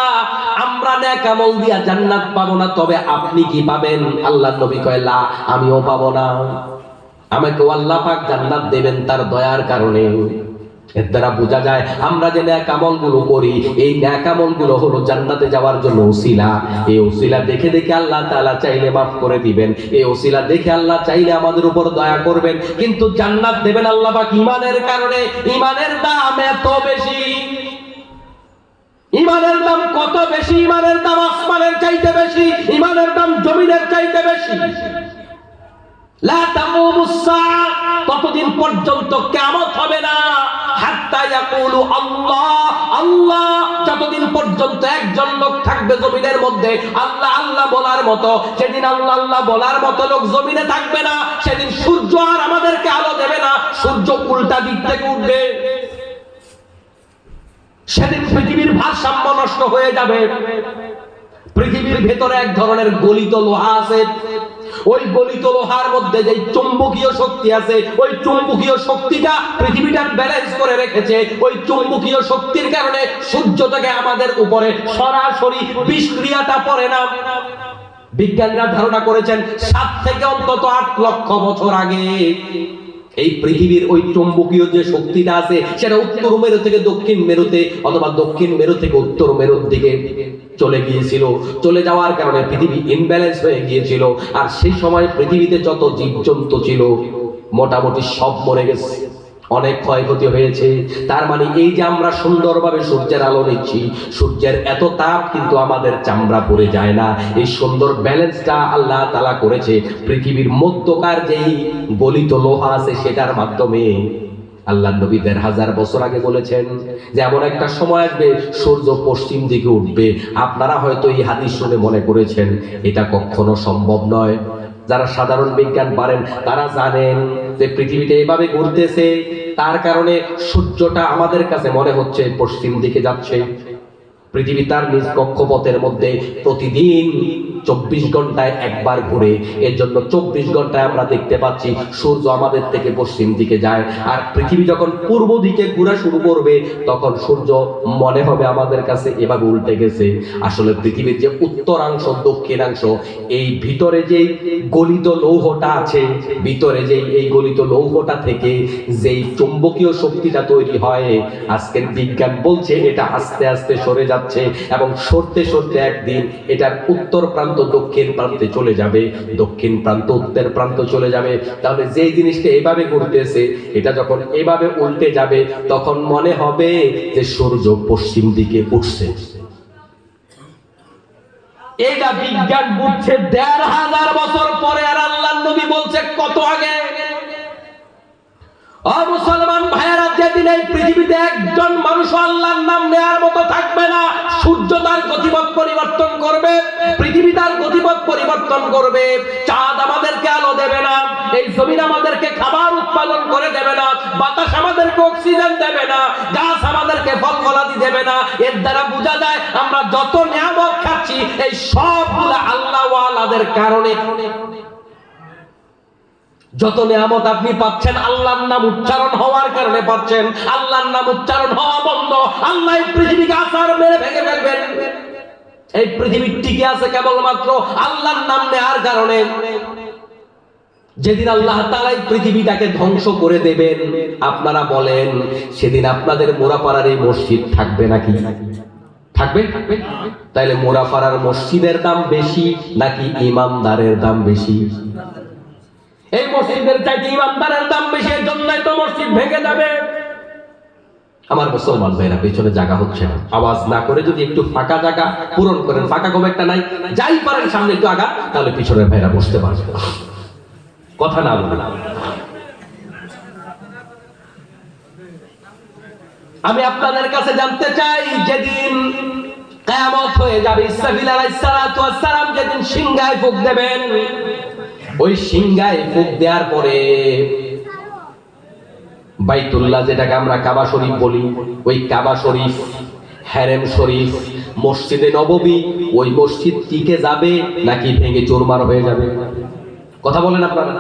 আমরা নেক আমল দিয়া জান্নাত পাবো না, তবে আপনি কি পাবেন? আল্লাহর নবী কয়, লা, আমিও পাবো না। আমাকে আল্লাহ পাক জান্নাত দেবেন তার দয়ার কারণে। এর দ্বারা বোঝা যায় আমরা যে নেক আমলগুলো করি, এই নেক আমলগুলো হলো জান্নাতে যাওয়ার জন্য ওসিলা। এই ওসিলা দেখে দেখে আল্লাহ তাআলা চাইলে মাফ করে দিবেন, এই ওসিলা দেখে আল্লাহ চাইলে আমাদের উপর দয়া করবেন, কিন্তু জান্নাত দেবেন আল্লাহ পাক ঈমানের কারণে। ঈমানের দাম এত বেশি। ঈমানের দাম কত বেশি? ঈমানের দাম আসমানের চাইতে বেশি, ঈমানের দাম জমিনের চাইতে বেশি। লা তাকুমুস সাআ, ততদিন পর্যন্ত কিয়ামত হবে না, হাত্তা ইয়াকুলু আল্লাহ আল্লাহ, যতদিন পর্যন্ত একজন লোক থাকবে জমিনের মধ্যে আল্লাহ আল্লাহ বলার মতো। সেদিন আল্লাহ আল্লাহ বলার মতো লোক জমিনে থাকবে না। সেদিন সূর্য আর আমাদেরকে আলো দেবে না, সূর্য উল্টা দিক থেকে উঠবে। সেদিন পৃথিবীর ভারসাম্য নষ্ট হয়ে যাবে। পৃথিবীর ভেতরে এক ধরনের গলিত লোহা আছে, ওই গলিত লোহার মধ্যে যে চুম্বকীয় শক্তি আছে, ওই চুম্বকীয় শক্তিটা পৃথিবীটার ব্যালেন্স করে রেখেছে। ওই চুম্বকীয় শক্তির কারণে সূর্য থেকে আমাদের উপরে সরাসরি বিক্রিয়াটা পড়ে না। বিজ্ঞানীরা ধারণা করেছেন 7 থেকে অন্তত 8 লক্ষ বছর আগে এই পৃথিবীর ওই চুম্বকীয় যে শক্তিটা আছে, সেটা উত্তর মেরু থেকে দক্ষিণ মেরুতে, অথবা দক্ষিণ মেরু থেকে উত্তর মেরুর দিকে চলে গিয়েছিল। চলে যাওয়ার কারণে পৃথিবী ইনব্যালেন্স হয়ে গিয়েছিল। আর সেই সময় পৃথিবীতে যত জীবজন্তু ছিল মোটামুটি সব মরে গেছে, অনেক ক্ষয়ক্ষতি হয়েছে। তার মানে এই যে আমরা সুন্দরভাবে সূর্যের আলো নিচ্ছি, সূর্যের এত তাপ কিন্তু আমাদের চামড়া পড়ে যায় না। এই সুন্দর ব্যালেন্সটা আল্লাহ তাআলা করেছে পৃথিবীর মধ্যকার যেই গলিত লোহা আছে সেটার মাধ্যমে। আল্লাহ নবী 1000 বছর আগে বলেছেন যে এমন একটা সময় আসবে সূর্য পশ্চিম দিকে উঠবে। আপনারা হয়তো এই হাদিস শুনে মনে করেছেন এটা কখনো সম্ভব নয়। যারা সাধারণ বিজ্ঞান পারেন তারা জানেন যে পৃথিবীটা এভাবে ঘুরতেছে, তার কারণে সূর্যটা আমাদের কাছে মনে হচ্ছে পশ্চিম দিকে যাচ্ছে। পৃথিবী তার নিজ কক্ষপথের মধ্যে প্রতিদিন 24 ঘন্টায় একবার ঘুরে, এর জন্য 24 ঘন্টায় আমরা দেখতে পাচ্ছি সূর্য আমাদের থেকে পশ্চিম দিকে যায়। আর পৃথিবী যখন পূর্ব দিকে ঘোরা শুরু করবে তখন সূর্য মনে হবে আমাদের কাছে এভাবে উল্টে গেছে। আসলে পৃথিবীর যে উত্তরাংশ দক্ষিণাংশ, এই ভিতরে যে গলিত লৌহটা আছে, ভিতরে যে এই গলিত লৌহটা থেকে যেই চুম্বকীয় শক্তিটা তৈরি হয়, আজকের বিজ্ঞান বলছে এটা আস্তে আস্তে সরে যাচ্ছে এবং সরতে সরতে একদিন এটার উত্তর প্রান্ত দক্ষিণ প্রান্তে চলে যাবে, দক্ষিণ প্রান্ত উত্তর প্রান্ত চলে যাবে। তাহলে যে জিনিসটা এভাবে ঘুরতেছে এটা যখন এভাবে উল্টে যাবে তখন মনে হবে যে সূর্য পশ্চিম দিকে উঠছে। এটা বিজ্ঞান বুঝছে ১৫০০ বছর পরে, আর আল্লাহর নবী বলছে কত আগে। ও মুসলমান ভাইয়েরা, যেদিন এই পৃথিবীতে একজন মানুষ আল্লাহর নাম নেয়ার মতো থাকবে না, সূর্য তার গতিপথ পরিবর্তন করবে, পৃথিবী তার গতিপথ পরিবর্তন করবে, চাঁদ আমাদেরকে আলো দেবে না, এই জমিন আমাদেরকে খাবার উৎপাদন করে দেবে না, বাতাস আমাদেরকে অক্সিজেন দেবে না, গাছ আমাদেরকে ফল ফলাদি দেবে না। এর দ্বারা বোঝা যায় আমরা যত নিয়ামত খাচ্ছি এই সবগুলো আল্লাহ ওয়ালাদের কারণে। যত নিয়ামত আপনি পাচ্ছেন আল্লাহর নাম উচ্চারণ হওয়ার কারণে পাচ্ছেন। আল্লাহর নাম উচ্চারণ হওয়া বন্ধ, আল্লাহ এই পৃথিবীকে আছাড় মেরে ভেঙে ফেলবেন। এই পৃথিবী টিকে আছে কেবলমাত্র আল্লাহর নাম নেওয়ার কারণে। যেদিন আল্লাহ তাআলা এই পৃথিবীটাকে ধ্বংস করে দেবেন, আপনারা বলেন সেদিন আপনাদের মোরাপাড়ার এই মসজিদ থাকবে নাকি? থাকবে? তাইলে মোরাপাড়ার মসজিদের দাম বেশি নাকি ইমানদারের দাম বেশি? এই মসজিদের চাইতে ইমানদারের দাম বেশি, এর জন্যই তো মসজিদ ভেঙে যাবে। আমার মুসলমান ভাইরা, পেছনে জায়গা হচ্ছে না, আওয়াজ না করে যদি একটু ফাঁকা জায়গা পূরণ করেন, ফাঁকা খুব একটা নাই, যাই পারেন সামনে একটু আগা, তাহলে পিছনের ভাইরা বসতে পারবে, কথা না বলে। আমি আপনাদের কাছে জানতে চাই, যেদিন কিয়ামত হয়ে যাবে, ইসরাফিল আলাইহিস সালাতু ওয়াস সালাম যেদিন সিংহায় ফুঁক দেবেন, ওই সিংহায় ফুঁক দেওয়ার পরে বাইতুল্লাহ, যেটাকে আমরা কাবা শরীফ বলি, ওই কাবা শরীফ, হেরেম শরীফ, মসজিদে নববী, ওই মসজিদ টিকে যাবে নাকি ভেঙে চুরমার হয়ে যাবে? কথা বলেন আপনারা,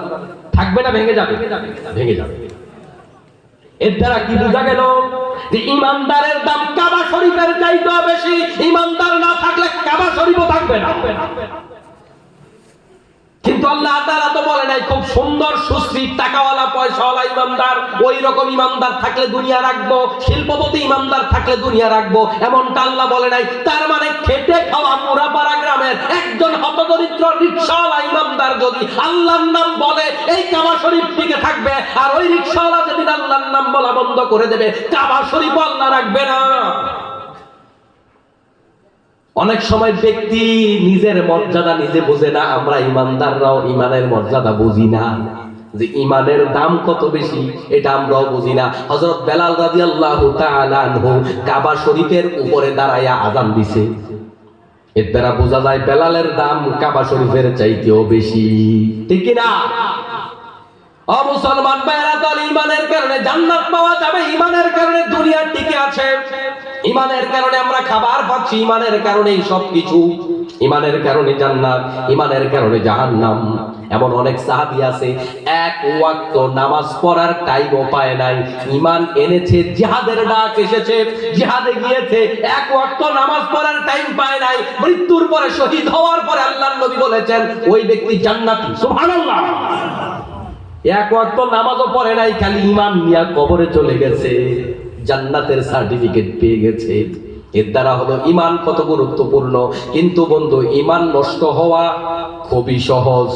থাকবে না ভেঙে যাবে? ভেঙে যাবে। এর দ্বারা কি বোঝা গেল? যে ইমানদারের দাম কাবা শরীফের চাইতেও বেশি। ইমানদার না থাকলে কাবা শরীফও থাকবে না। কিন্তু আল্লাহ তাআলা তো বলে নাই খুব সুন্দর সুশ্রী টাকাওয়ালা পয়সাওয়ালা ইমানদার, ওই রকম ইমানদার থাকলে দুনিয়া রাখবো, শিল্পপতি ইমানদার থাকলে দুনিয়া রাখবো, এমনটা আল্লাহ বলে নাই। তার মানে খেটে খাওয়া মুরাপাড়া গ্রামের একজন হতদরিদ্র রিকশাওয়ালা ইমানদার যদি আল্লাহর নাম বলে, এই কাবা শরীফ টিকে থাকবে। আর ওই রিকশাওয়ালা যেদিন আল্লাহর নাম বলা বন্ধ করে দেবে, কাবা শরীফ আল্লাহ রাখবে না। অনেক সময় ব্যক্তি নিজের মর্যাদা নিজে বোঝে না, আমরা ইমানদাররাও ইমানের মর্যাদা বুঝি না, যে ইমানের দাম কত বেশি এটা আমরাও বুঝি না। হযরত বেলাল রাদিয়াল্লাহু তাআলা আনহু কাবা শরীফের উপরে দাঁড়ায়া আযান দিছে, এর দ্বারা বোঝা যায় বেলালের দাম কাবা শরীফের চাইতেও বেশি, ঠিক কি না? ও মুসলমান ভাইরা, তাহলে ইমানের কারণে জান্নাত পাওয়া যাবে, ইমানের কারণে দুনিয়া টিকে আছে, ইমানের কারণে আমরা খাবার পাচ্ছি, ইমানের কারণেই সবকিছু, ইমানের কারণে জান্নাত, ইমানের কারণে জাহান্নাম। এমন অনেক সাহাবী আছে এক ওয়াক্ত নামাজ পড়ার টাইমও পায় নাই, ঈমান এনেছে, জিহাদের ডাক এসেছে, জিহাদে গিয়েছে, এক ওয়াক্ত নামাজ পড়ার টাইম পায় নাই, মৃত্যুর পরে শহীদ হওয়ার পরে আল্লাহর নবী বলেছেন ওই ব্যক্তি জান্নাতি। সুবহানাল্লাহ। এক ওয়াক্ত নামাজও পড়ে নাই, খালি ঈমান নিয়ে কবরে চলে গেছে, জান্নাতের সার্টিফিকেট পেয়ে গেছে। এর দ্বারা হলো ঈমান কত গুরুত্বপূর্ণ। কিন্তু বন্ধু, ঈমান নষ্ট হওয়া খুবই সহজ,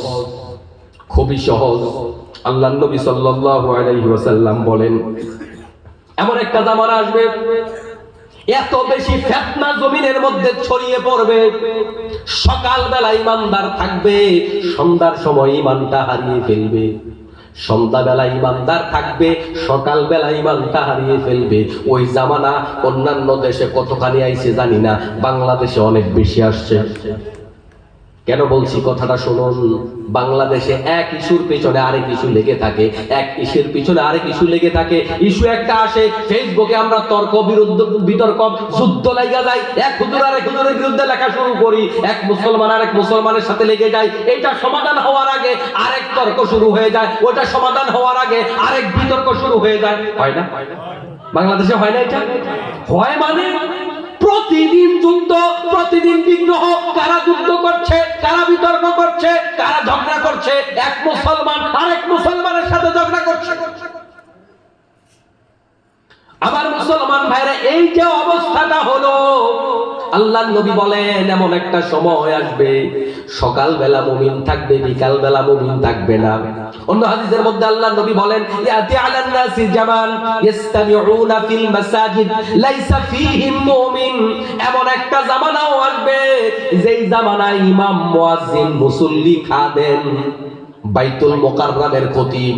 খুবই সহজ। আল্লাহর নবী সাল্লাল্লাহু আলাইহি ওয়াসাল্লাম বলেন, এমন একটা জামানা আসবে, এত বেশি ফিতনা জমিনের মধ্যে ছড়িয়ে পড়বে, সকালবেলা ঈমানদার থাকবে, সন্ধ্যার সময় ঈমানটা হারিয়ে ফেলবে, সন্ধ্যাবেলা ইমানদার থাকবে, সকালবেলা ইমানটা হারিয়ে ফেলবে। ওই জামানা অন্যান্য দেশে কতখানি আইছে জানি না, বাংলাদেশে অনেক বেশি আসছে। কেন বলছি কথাটা শুনুন, বাংলাদেশে এক ইস্যুর পেছনে আরেক ইস্যু লেগে থাকে, এক ইস্যুর পিছনে আরেক ইস্যু লেগে থাকে। ইস্যু একটা আসে, ফেসবুকে আমরা তর্ক বিতর্ক যুদ্ধ লাগা যায়, এক হুজুর আরেক হুজুরের বিরুদ্ধে লেখা শুরু করি, এক মুসলমান আরেক মুসলমানের সাথে লেগে যায়। এটা সমাধান হওয়ার আগে আরেক তর্ক শুরু হয়ে যায়, ওটা সমাধান হওয়ার আগে আরেক বিতর্ক শুরু হয়ে যায়। হয় না? বাংলাদেশে হয় না? এটা হয় মানে প্রতিদিন যুদ্ধ, প্রতিদিন বিগ্রহ। কারা যুদ্ধ করছে, কারা বিতর্ক করছে, কারা ঝগড়া করছে? এক মুসলমান আরেক মুসলমানের সাথে ঝগড়া করছে। আমার মুসলমান ভাইরা, এই যে অবস্থাটা হলো, আল্লাহর নবী বলেন এমন একটা সময় আসবে, সকাল বেলা মুমিন থাকবে, বিকাল বেলা মুমিন থাকবে না। অন্য হাদিসের মধ্যে আল্লাহর নবী বলেন, ইয়াতি আলান নাসি জামান ইস্তামিউনা ফিল মাসাজিদ লাইসা ফীহিম মুমিন। এমন একটা জামানাও আসবে, যেই জামানায় ইমাম, মুয়াজ্জিন, মুসল্লি, খাদেম, বাইতুল মুকাররমের খতিব,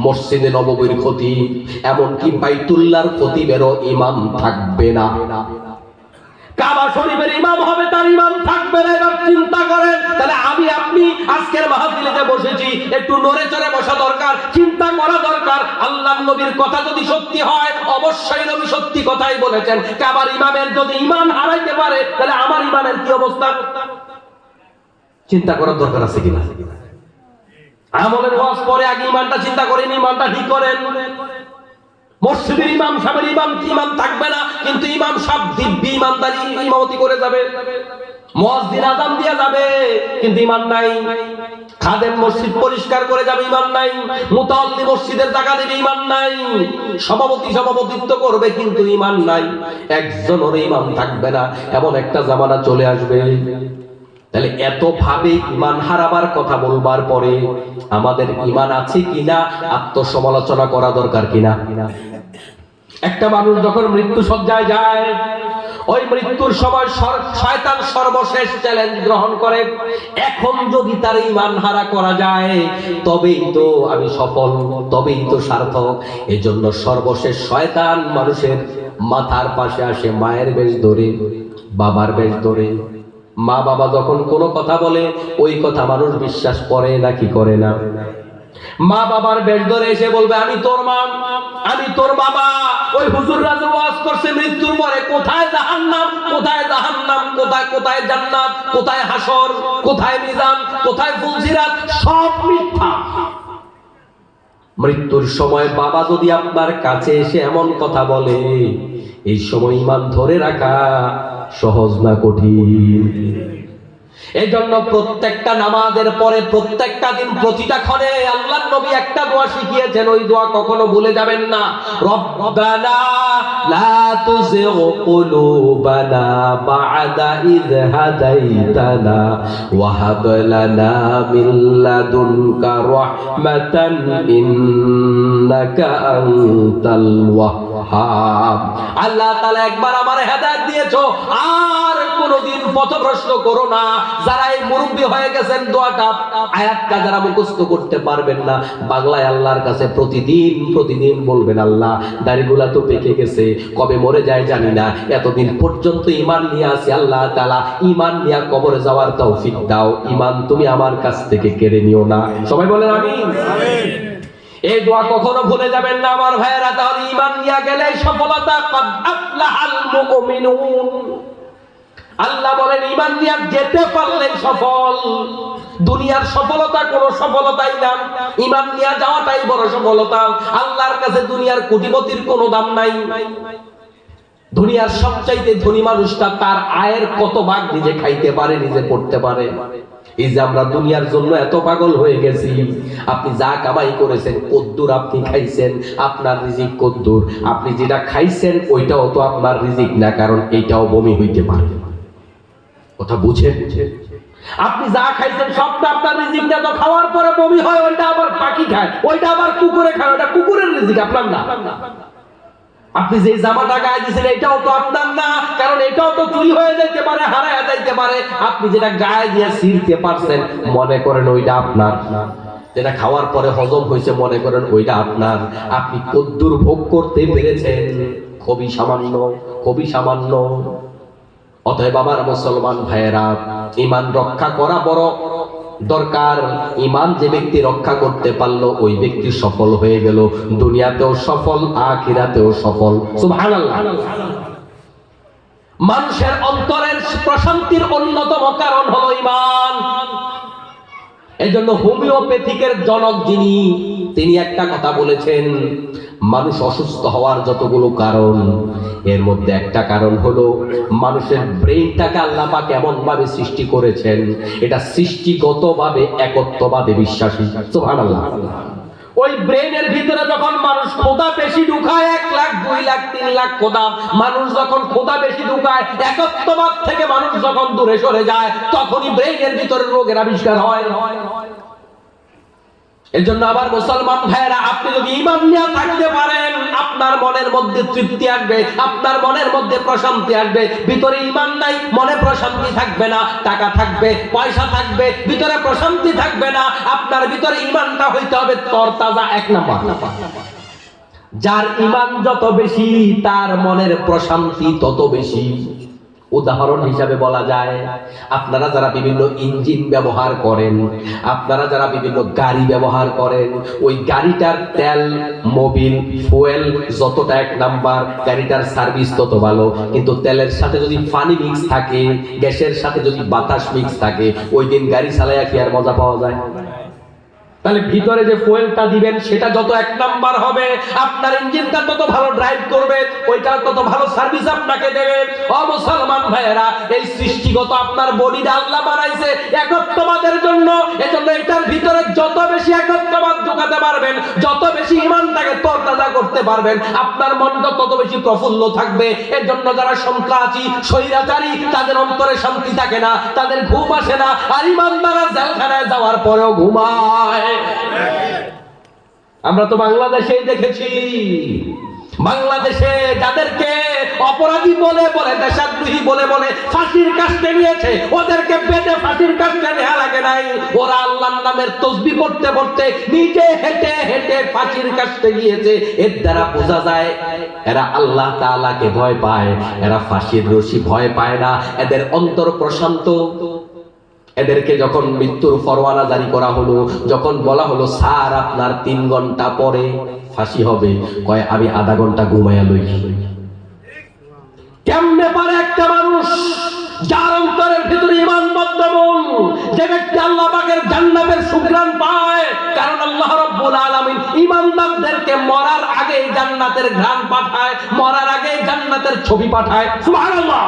মসজিদে নববীর খতিব, এমনকি বাইতুল্লাহর খতিবেরও ইমাম থাকবে না। কাবা শরীফের ইমাম হবে, তার ইমাম থাকবে না। এবার চিন্তা করেন, তাহলে আমি আপনি আজকের মাহফিলে যে বসেছি, একটু নড়ে চড়ে বসা দরকার, চিন্তা করা দরকার। আল্লাহর নবীর কথা যদি সত্যি হয়, অবশ্যই নবী সত্যি কথাই বলেছেন। কাবার ইমামের যদি ঈমান হারাইতে পারে, তাহলে আমার ঈমানের কি অবস্থা? চিন্তা করার দরকার আছে কিনা? আমলের ওয়াজ পরে আগে ঈমানটা চিন্তা করেন, ঈমানটা ঠিক করেন। মসজিদের ইমাম সাহেবের ইমাম থাকবে না, কিন্তু ইমাম সাহেব দিব্যি ইমানদারি ইমামতি করে যাবে। মুয়াজ্জিন আযান দিয়ে যাবে, কিন্তু ঈমান নাই। খাদেম মসজিদ পরিষ্কার করে যাবে, ঈমান নাই। মুতাওয়াল্লি মসজিদের জায়গা দেবে, ঈমান নাই। সভাপতিত্ব করবে, কিন্তু ঈমান নাই। একজনের ঈমান থাকবে না, এমন একটা জামানা চলে আসবে। তাহলে এত ভাবে ঈমান হারাবার কথা বলবার পরে আমাদের ঈমান আছে কিনা আত্মসমালোচনা করা দরকার কিনা? একটা মানুষ যখন মৃত্যু সজ্জায় যায়, ওই মৃত্যুর সময় শয়তান সর্বশেষ চ্যালেঞ্জ গ্রহণ করে, এখন যদি তার ঈমান হারা করা যায়, তবেই তো আমি সফল, তবেই তো সার্থক। এজন্য সর্বশেষ শয়তান মানুষের মাথার পাশে আসে, মায়ের বেশ ধরে, বাবার বেশ ধরে। মা বাবা যখন কোনো কথা বলে, ওই কথা মানুষ বিশ্বাস করে নাকি করে না? মা বাবার বেশ ধরে এসে বলবে, আমি তোর মা, আমি তোর বাবা। ওই হুজুররা যে ওয়াজ করছে মৃত্যুর পরে কোথায় জাহান্নাম, কোথায় জাহান্নাম, কোথায় কোথায় জান্নাত, কোথায় হাসর, কোথায় মিজান, কোথায় ফুলসিরাত, সব মিথ্যা। মৃত্যুর সময় বাবা যদি আপনার কাছে এসে এমন কথা বলে, এই সময় ঈমান ধরে রাখা সহজ না কঠিন? এই জন্য প্রত্যেকটা নামাজের পরে, প্রত্যেকটা দিন, প্রতিটা ক্ষণে আল্লাহর নবী একটা দোয়া শিখিয়েছেন, ওই দোয়া কখনো ভুলে যাবেন না। রব্বানা লা তুযিগ কুলুবানা বা'দা ইয হাদাইতানা ওয়া হাব লানা মিন লাদুনকা রাহমাতান ইন্নাকা আনতাল ওয়াহ্হাব। আল্লাহ তাআলা একবার আমার হেদায়েত দিয়েছো, আর কোনদিন পথভ্রষ্ট করো না। যারা এই মুরব্বী হয়ে গেছেন, দোয়াটা, আয়াতটা যারা মুখস্থ করতে পারবেন না, বাংলায় আল্লাহর কাছে প্রতিদিন বলবেন, আল্লাহ দাড়িগুলা তো পেকে গেছে, কবে মরে যায় জানি না, এতদিন পর্যন্ত ঈমান নিয়ে আসি, আল্লাহ তাআলা ঈমান নিয়ে কবরে যাওয়ার তৌফিক দাও, ঈমান তুমি আমার কাছ থেকে কেড়ে নিও না। সবাই বলেন আমিন। এই দোয়া কখনো ভুলে যাবেন না আমার ভাইয়েরা। তাহলে ঈমান নিয়ে গেলে সফলতা। কাদ আফলাহাল মুমিনুন। আল্লাহ বলেন ঈমান নিয়ে যেতে পারলে সফল। দুনিয়ার সফলতা কোনো সফলতাই না, ঈমান নিয়ে যাওয়াটাই বড় সফলতা। আল্লাহর কাছে দুনিয়ার কোটিপতির কোনো দাম নাই। দুনিয়ার সবচাইতে ধনী মানুষটা তার আয়ের কত ভাগ নিজে খাইতে পারে, নিজে করতে পারে। এই যে আমরা দুনিয়ার জন্য এত পাগল হয়ে গেছি, আপনি যা কামাই করেছেন, কদ্দুর আপনি খাইছেন, আপনার রিজিক কদ্দুর। আপনি যেটা খাইছেন ওইটাও তো আপনার রিজিক না, কারণ এইটাও বমি হইতে পারে। কথা বুঝেন? আপনি যা খাইছেন সবটা আপনার রিজিক না, তো খাওয়ার পরে বমি হয়, ওইটা আবার পাখি খায়, ওইটা আবার কুকুরে খায়, ওইটা কুকুরের রিজিক, আপনার না। আপনি যে জামাটা গায়ে দিয়েছেন এটাও তো আপনার না, কারণ এটাও তো চুরি হয়ে যেতে পারে, হারায় যাইতে পারে। আপনি যেটা গায়ে দিয়ে ছিঁড়তে পারছেন, মনে করেন ওইটা আপনার। যেটা খাওয়ার পরে হজম হয়েছে, মনে করেন ওইটা আপনার। আপনি কদ্দুর ভোগ করতে পেরেছেন, খুবই সামান্য, খুবই সামান্য। অতএব আমার মুসলমান ভাইয়েরা, ঈমান রক্ষা করা বড় দরকার। ঈমান যে ব্যক্তি রক্ষা করতে পারলো ওই ব্যক্তি সফল হয়ে গেল, দুনিয়াতেও সফল, আখিরাতেও সফল। সুবহানাল্লাহ। মানুষের অন্তরের প্রশান্তির অন্যতম কারণ হলো ঈমান। এজন্য হোমিওপ্যাথিকের জনক যিনি, তিনি একটা কথা বলেছেন, মানুষ অসুস্থ হওয়ার যতগুলো কারণ, এর মধ্যে একটা কারণ হলো মানুষের ব্রেইনটাকে আল্লাহ পাক এমন ভাবে সৃষ্টি করেছেন, এটা সৃষ্টিগতভাবে একত্ববাদে বিশ্বাসী। সুবহানাল্লাহ। ওই ব্রেইনের ভিতরে যখন মানুষ খোদা বেশি ঢুকায়, 1 লাখ 2 লাখ 3 লাখ খোদা, মানুষ যখন খোদা বেশি ঢুকায়, একত্ববাদ থেকে মানুষ যখন দূরে সরে যায়, তখনই ব্রেইনের ভিতরে রোগের আবিষ্কার হয়। এর জন্য আবার মুসলমান ভাইয়েরা, আপনি যদি ঈমান নিয়ে থাকতে পারেন, আপনার মনের মধ্যে তৃপ্তি আসবে, আপনার মনের মধ্যে প্রশান্তি আসবে। ভিতরে ঈমান নাই, মনে প্রশান্তি থাকবে না। টাকা থাকবে, পয়সা থাকবে, ভিতরে প্রশান্তি থাকবে না। আপনার ভিতরে ঈমানটা হইতে হবে তরতাজা, 1 নাম্বার। যার ঈমান যত বেশি, তার মনের প্রশান্তি তত বেশি। উদাহরণ হিসাবে বলা যায়, আপনারা যারা বিভিন্ন ইঞ্জিন ব্যবহার করেন, আপনারা যারা বিভিন্ন গাড়ি ব্যবহার করেন, ওই গাড়িটার তেল, মোবিল, ফুয়েল যতটা 1 নাম্বার, গাড়িটার সার্ভিস তত ভালো। কিন্তু তেলের সাথে যদি পানি মিক্স থাকে, গ্যাসের সাথে যদি বাতাস মিক্স থাকে, ওই দিন গাড়ি চালায়া কি আর মজা পাওয়া যায়? তাহলে ভিতরে যে ফুয়েলটা দিবেন সেটা যত 1 নাম্বার হবে, আপনার ইঞ্জিনটা তত ভালো ড্রাইভ করবে, ওইটা তত ভালো সার্ভিস আপনাকে দেবে। ও মুসলমান ভাইয়েরা, এই সৃষ্টিগত আপনার বডিটা আল্লাহ বানাইছে একত্ববাদের জন্য। এজন্য এটার ভিতরে যত বেশি একত্ববাদ ঢোকাতে পারবেন, যত বেশি ঈমানটাকে তরতাজা করতে পারবেন, আপনার মনটা তত বেশি প্রফুল্ল থাকবে। এর জন্য যারা সন্ত্রাসী, স্বৈরাচারী, তাদের অন্তরে শান্তি থাকে না, তাদের ঘুম আসে না। আর ঈমানদাররা জেলখানায় যাওয়ার পরেও ঘুমায়। আমরা তো বাংলাদেশেই দেখেছি, বাংলাদেশে যাদেরকে অপরাধী বলে বলে, দেশদ্রোহী বলে বলে ফাঁসির কাস্টে নিয়েছে, ওদেরকে বেঁধে ফাঁসির কাস্টে নেওয়া লাগে নাই। ওরা আল্লাহর নামের তাসবিহ পড়তে পড়তে নিজে হেঁটে হেঁটে ফাঁসির কাস্টে গিয়েছে। এর দ্বারা বোঝা যায় এরা আল্লাহ তাআলাকে ভয় পায়, এরা ফাঁসির রশি ভয় পায় না, এদের অন্তর প্রশান্ত। এদেরকে যখন মৃত্যুর ফরমানা জারি করা হলো, যখন বলা হলো স্যার আপনার 3 ঘন্টা পরে ফাঁসি হবে, কয় আমি আধা ঘন্টা ঘুমাইয়া লই। কেমনে পারে একটা মানুষ যার অন্তরের ভিতরে ঈমান বদ্ধমূল, যে ব্যক্তি আল্লাহ পাকের জান্নাতের সুঘ্রাণ পায়, কারণ আল্লাহ রাব্বুল আলামিন ঈমানদারদেরকে মরার আগে জান্নাতের ঘ্রাণ পাঠায়, মরার আগে জান্নাতের ছবি পাঠায়। সুবহানাল্লাহ।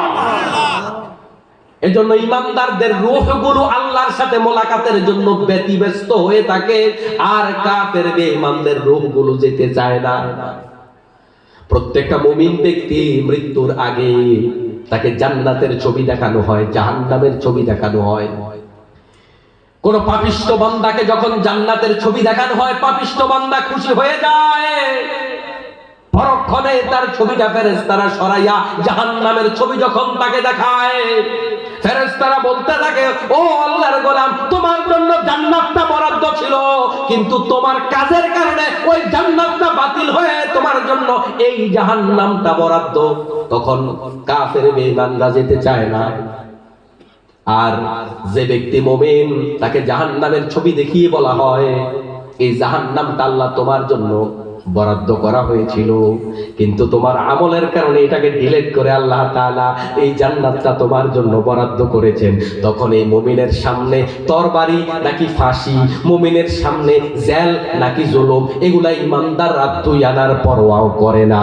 এজন্য ঈমানদারদের রূহগুলো আল্লাহর সাথে মোলাকাতের জন্য ব্যতিব্যস্ত হয়ে থাকে, আর কাফের বেঈমানদের রূহগুলো যেতে চায় না। প্রত্যেকটা মুমিন ব্যক্তি মৃত্যুর আগে তাকে জান্নাতের ছবি দেখানো হয়, জাহান্নামের ছবি দেখানো হয়। কোন পাপিষ্ঠ বান্দাকে যখন জান্নাতের ছবি দেখানো হয়, পাপিষ্ঠ বান্দা খুশি হয়ে যায়। পরক্ষণে তার ছবিটা ফেরেশতারা সরাইয়া জাহান্নামের ছবি যখন তাকে দেখায়, ফেরেশতারা বলতে থাকে, ও আল্লাহর গোলাম, তোমার জন্য জান্নাতটা বরাদ্দ ছিল, কিন্তু তোমার কাজের কারণে ওই জান্নাতটা বাতিল হয়ে তোমার জন্য এই জাহান্নামটা বরাদ্দ। তখন কাফের বেঈমানরা যেতে চায় না। আর যে ব্যক্তি মুমিন, তাকে জাহান্নামের ছবি দেখিয়ে বলা হয়, এই জাহান্নামটা আল্লাহ তোমার জন্য বরাদ্দ করা হয়েছিল, কিন্তু তোমার আমলের কারণে এটাকে ডিলিট করে আল্লাহ তাআলা এই জান্নাতটা তোমার জন্য বরাদ্দ করেছেন। তখন এই মুমিনের সামনে তরবারি নাকি ফাঁসি, মুমিনের সামনে জেল নাকি জুলুম, এগুলা ঈমানদাররা তুই আনার পরোয়াও করে না।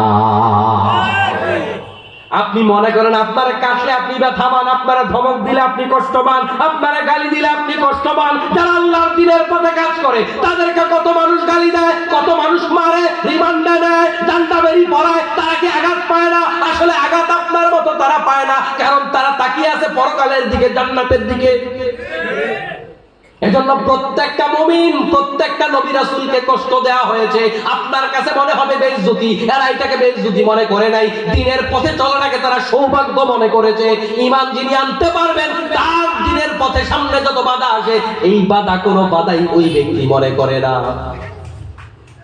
আপনি মনে করেন আপনারা কাটলে আপনি ব্যথা পান, আপনারা ধমক দিলে আপনি কষ্ট পান, আপনারা গালি দিলে আপনি কষ্ট পান। যারা আল্লাহর দ্বীনের পথে কাজ করে তাদেরকে কত মানুষ গালি দেয়, কত মানুষ মারে, রিমান্ডে নেয়, জান্নাবেরি পড়ায়, তারা কি আঘাত পায় না? আসলে আঘাত আপনার মতো তারা পায় না, কারণ তারা তাকিয়ে আছে পরকালের দিকে, জান্নাতের দিকে। এজন্য প্রত্যেকটা মুমিন, প্রত্যেকটা নবী রাসূলকে কষ্ট দেওয়া হয়েছে। আপনার কাছে মনে হবে বেইজ্জতি, এরা এটাকে বেইজ্জতি মনে করে নাই, দ্বীনের পথে চলাটাকে তারা সৌভাগ্য মনে করেছে। ঈমান যিনি আনতে পারবেন, তার দ্বীনের পথে সামনে যত বাধা আসে, এই বাধা কোনো বাধাই ওই ব্যক্তি মনে করে না।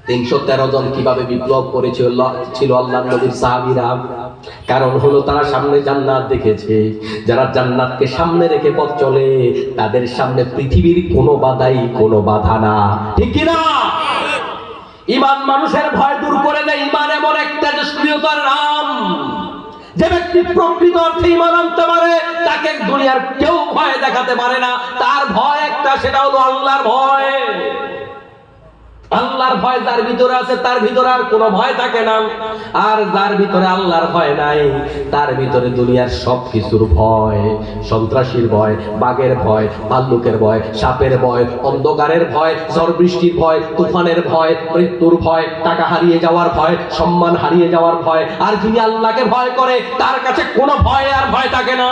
313 জন কিভাবে বিপ্লব করেছিল আল্লাহর নবীর সাহাবীরা? কারণ হলো তারা সামনে জান্নাত দেখেছে। যারা জান্নাতকে সামনে রেখে পথ চলে তাদের সামনে পৃথিবীর কোনো বাধা না, ঠিক কি না? ঈমান মানুষের ভয় দূর করে দেয়। ঈমান এমন একটা তেজস্ক্রিয়তার নাম, যে ব্যক্তি প্রকৃত অর্থে ঈমান আনতে পারে তাকে দুনিয়ার কেউ ভয় দেখাতে পারে না। তার ভয় একটা, সেটা হলো আল্লাহর ভয়। আল্লাহর ভয় যার ভিতরে আছে তার ভিতরে আর কোনো ভয় থাকে না। আর যার ভিতরে আল্লাহর ভয় নাই তার ভিতরে দুনিয়ার সবকিছুর ভয়, সন্ত্রাসীর ভয়, বাঘের ভয়, ভাল্লুকের ভয়, সাপের ভয়, অন্ধকারের ভয়, ঝড় বৃষ্টির ভয়, তুফানের ভয়, মৃত্যুর ভয়, টাকা হারিয়ে যাওয়ার ভয়, সম্মান হারিয়ে যাওয়ার ভয়। আর যিনি আল্লাহকে ভয় করে তার কাছে কোনো ভয় আর ভয় থাকে না।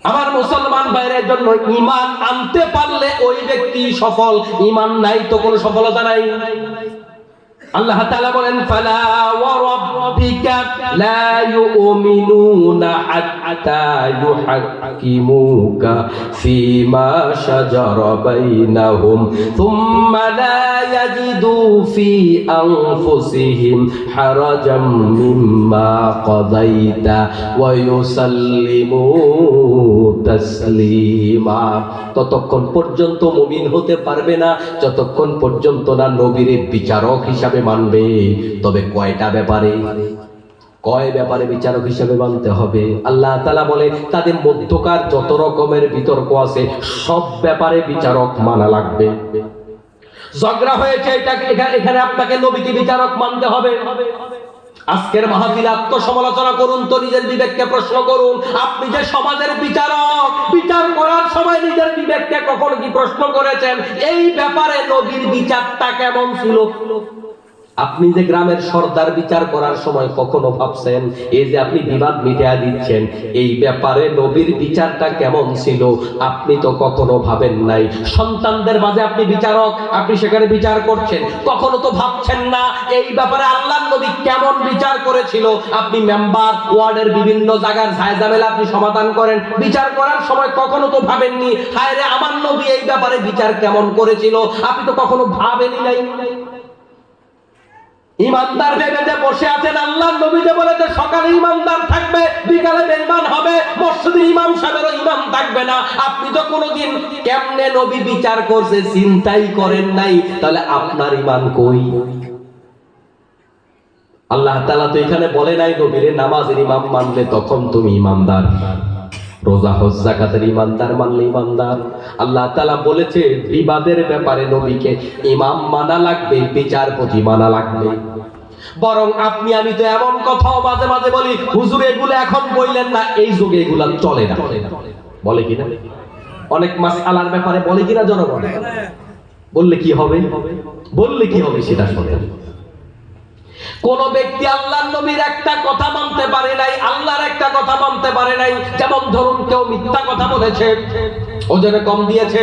আমার মুসলমান ভাইয়ের জন্য ঈমান আনতে পারলে ওই ব্যক্তি সফল, ঈমান নাই তো কোনো সফলতা নাই। আল্লাহ তাআলা বলেন, ফালা ওয়া রাব্বিকা লা ইউমিনুনা হাত্তা ইউহাক্কিমুকা ফীমা শাজারা বাইনাহুম সুম্মা লা ইয়াজিদু ফি আনফুসিহিম হারাজাম মিম্মা কাযাইতা ওয়া ইউসাল্লিমু তাসলিমা। ততক্ষণ পর্যন্ত মুমিন হতে পারবে না যতক্ষণ পর্যন্ত না নবীর বিচারক হিসাবে মানবে। তবে কয় ব্যাপারে বিচারক হিসাবে মানতে হবে? আল্লাহ তাআলা বলে তাদের মধ্যকার যত রকমের বিতর্ক আছে সব ব্যাপারে বিচারক মানা লাগবে। ঝগড়া হয়েছে, এখানে আপনাকে নবীকে বিচারক মানতে হবে। আজকের মাহফিলে আত্মসমালোচনা করুন তো, নিজের বিবেককে প্রশ্ন করুন। আপনি যে সমাজের বিচারক, বিচার করার সময় নিজের বিবেককে কখনো কি প্রশ্ন করেছেন এই ব্যাপারে নবীর বিচারটা কেমন ছিল? আপনি যে গ্রামের সর্দার বিচার করার সময় কখনো ভাবছেন এই যে আপনি বিবাদ মিটিয়ে দিচ্ছেন এই ব্যাপারে নবীর বিচারটা কেমন ছিল? আপনি তো কখনো ভাবেন নাই। সন্তানদের মাঝে আপনি বিচারক, আপনি সেখানে বিচার করছেন, কখনো তো ভাবছেন না এই ব্যাপারে আল্লাহর নবী কেমন বিচার করেছিল। আপনি মেম্বার ওয়ার্ডের বিভিন্ন জায়গার ঝামেলা আপনি সমাধান করেন, বিচার করার সময় কখনো তো ভাবেননি হায় রে আমার নবী এই ব্যাপারে বিচার কেমন করেছিল। আপনি তো কখনো ভাবেনই নাই। ইমানদার ভেবে যে বসে আছেন, আল্লাহর নবী যে বলে যে সকালে ইমানদার থাকবে বিকালে বেঈমান হবে, মসজিদের ইমাম সাহেবেরও ইমাম থাকবে না। আপনি তো কোনোদিন কেমনে নবী বিচার করছে চিন্তাই করেন নাই, তাহলে আপনার ঈমান কই? আল্লাহ তাআলা তো এখানে বলে নাই নবীরে নামাজের ইমাম মানলে তখন তুমি ইমানদার, রোজা হজ যাকাতের ইমানদার মানলে ইমানদার। আল্লাহ তাআলা বলেছে বিবাদের ব্যাপারে নবীকে ইমাম মানা লাগবে, বিচারপতি মানা লাগবে। বরং আপনি আমি তো এমন কথাও মাঝে মাঝে বলি, হুজুর এগুলো এখন বললেন না, এই যুগে এগুলা চলে না, বলে কিনা? অনেক মাসআলার ব্যাপারে বলে কিনা জনগণ? বললে কি হবে সেটা শোনেন। কোন ব্যক্তি আল্লাহর নবীর একটা কথা মানতে পারে নাই, আল্লাহর একটা কথা মানতে পারে নাই। যেমন ধরুন কেউ মিথ্যা কথা বলেছে, ওজনে কম দিয়েছে,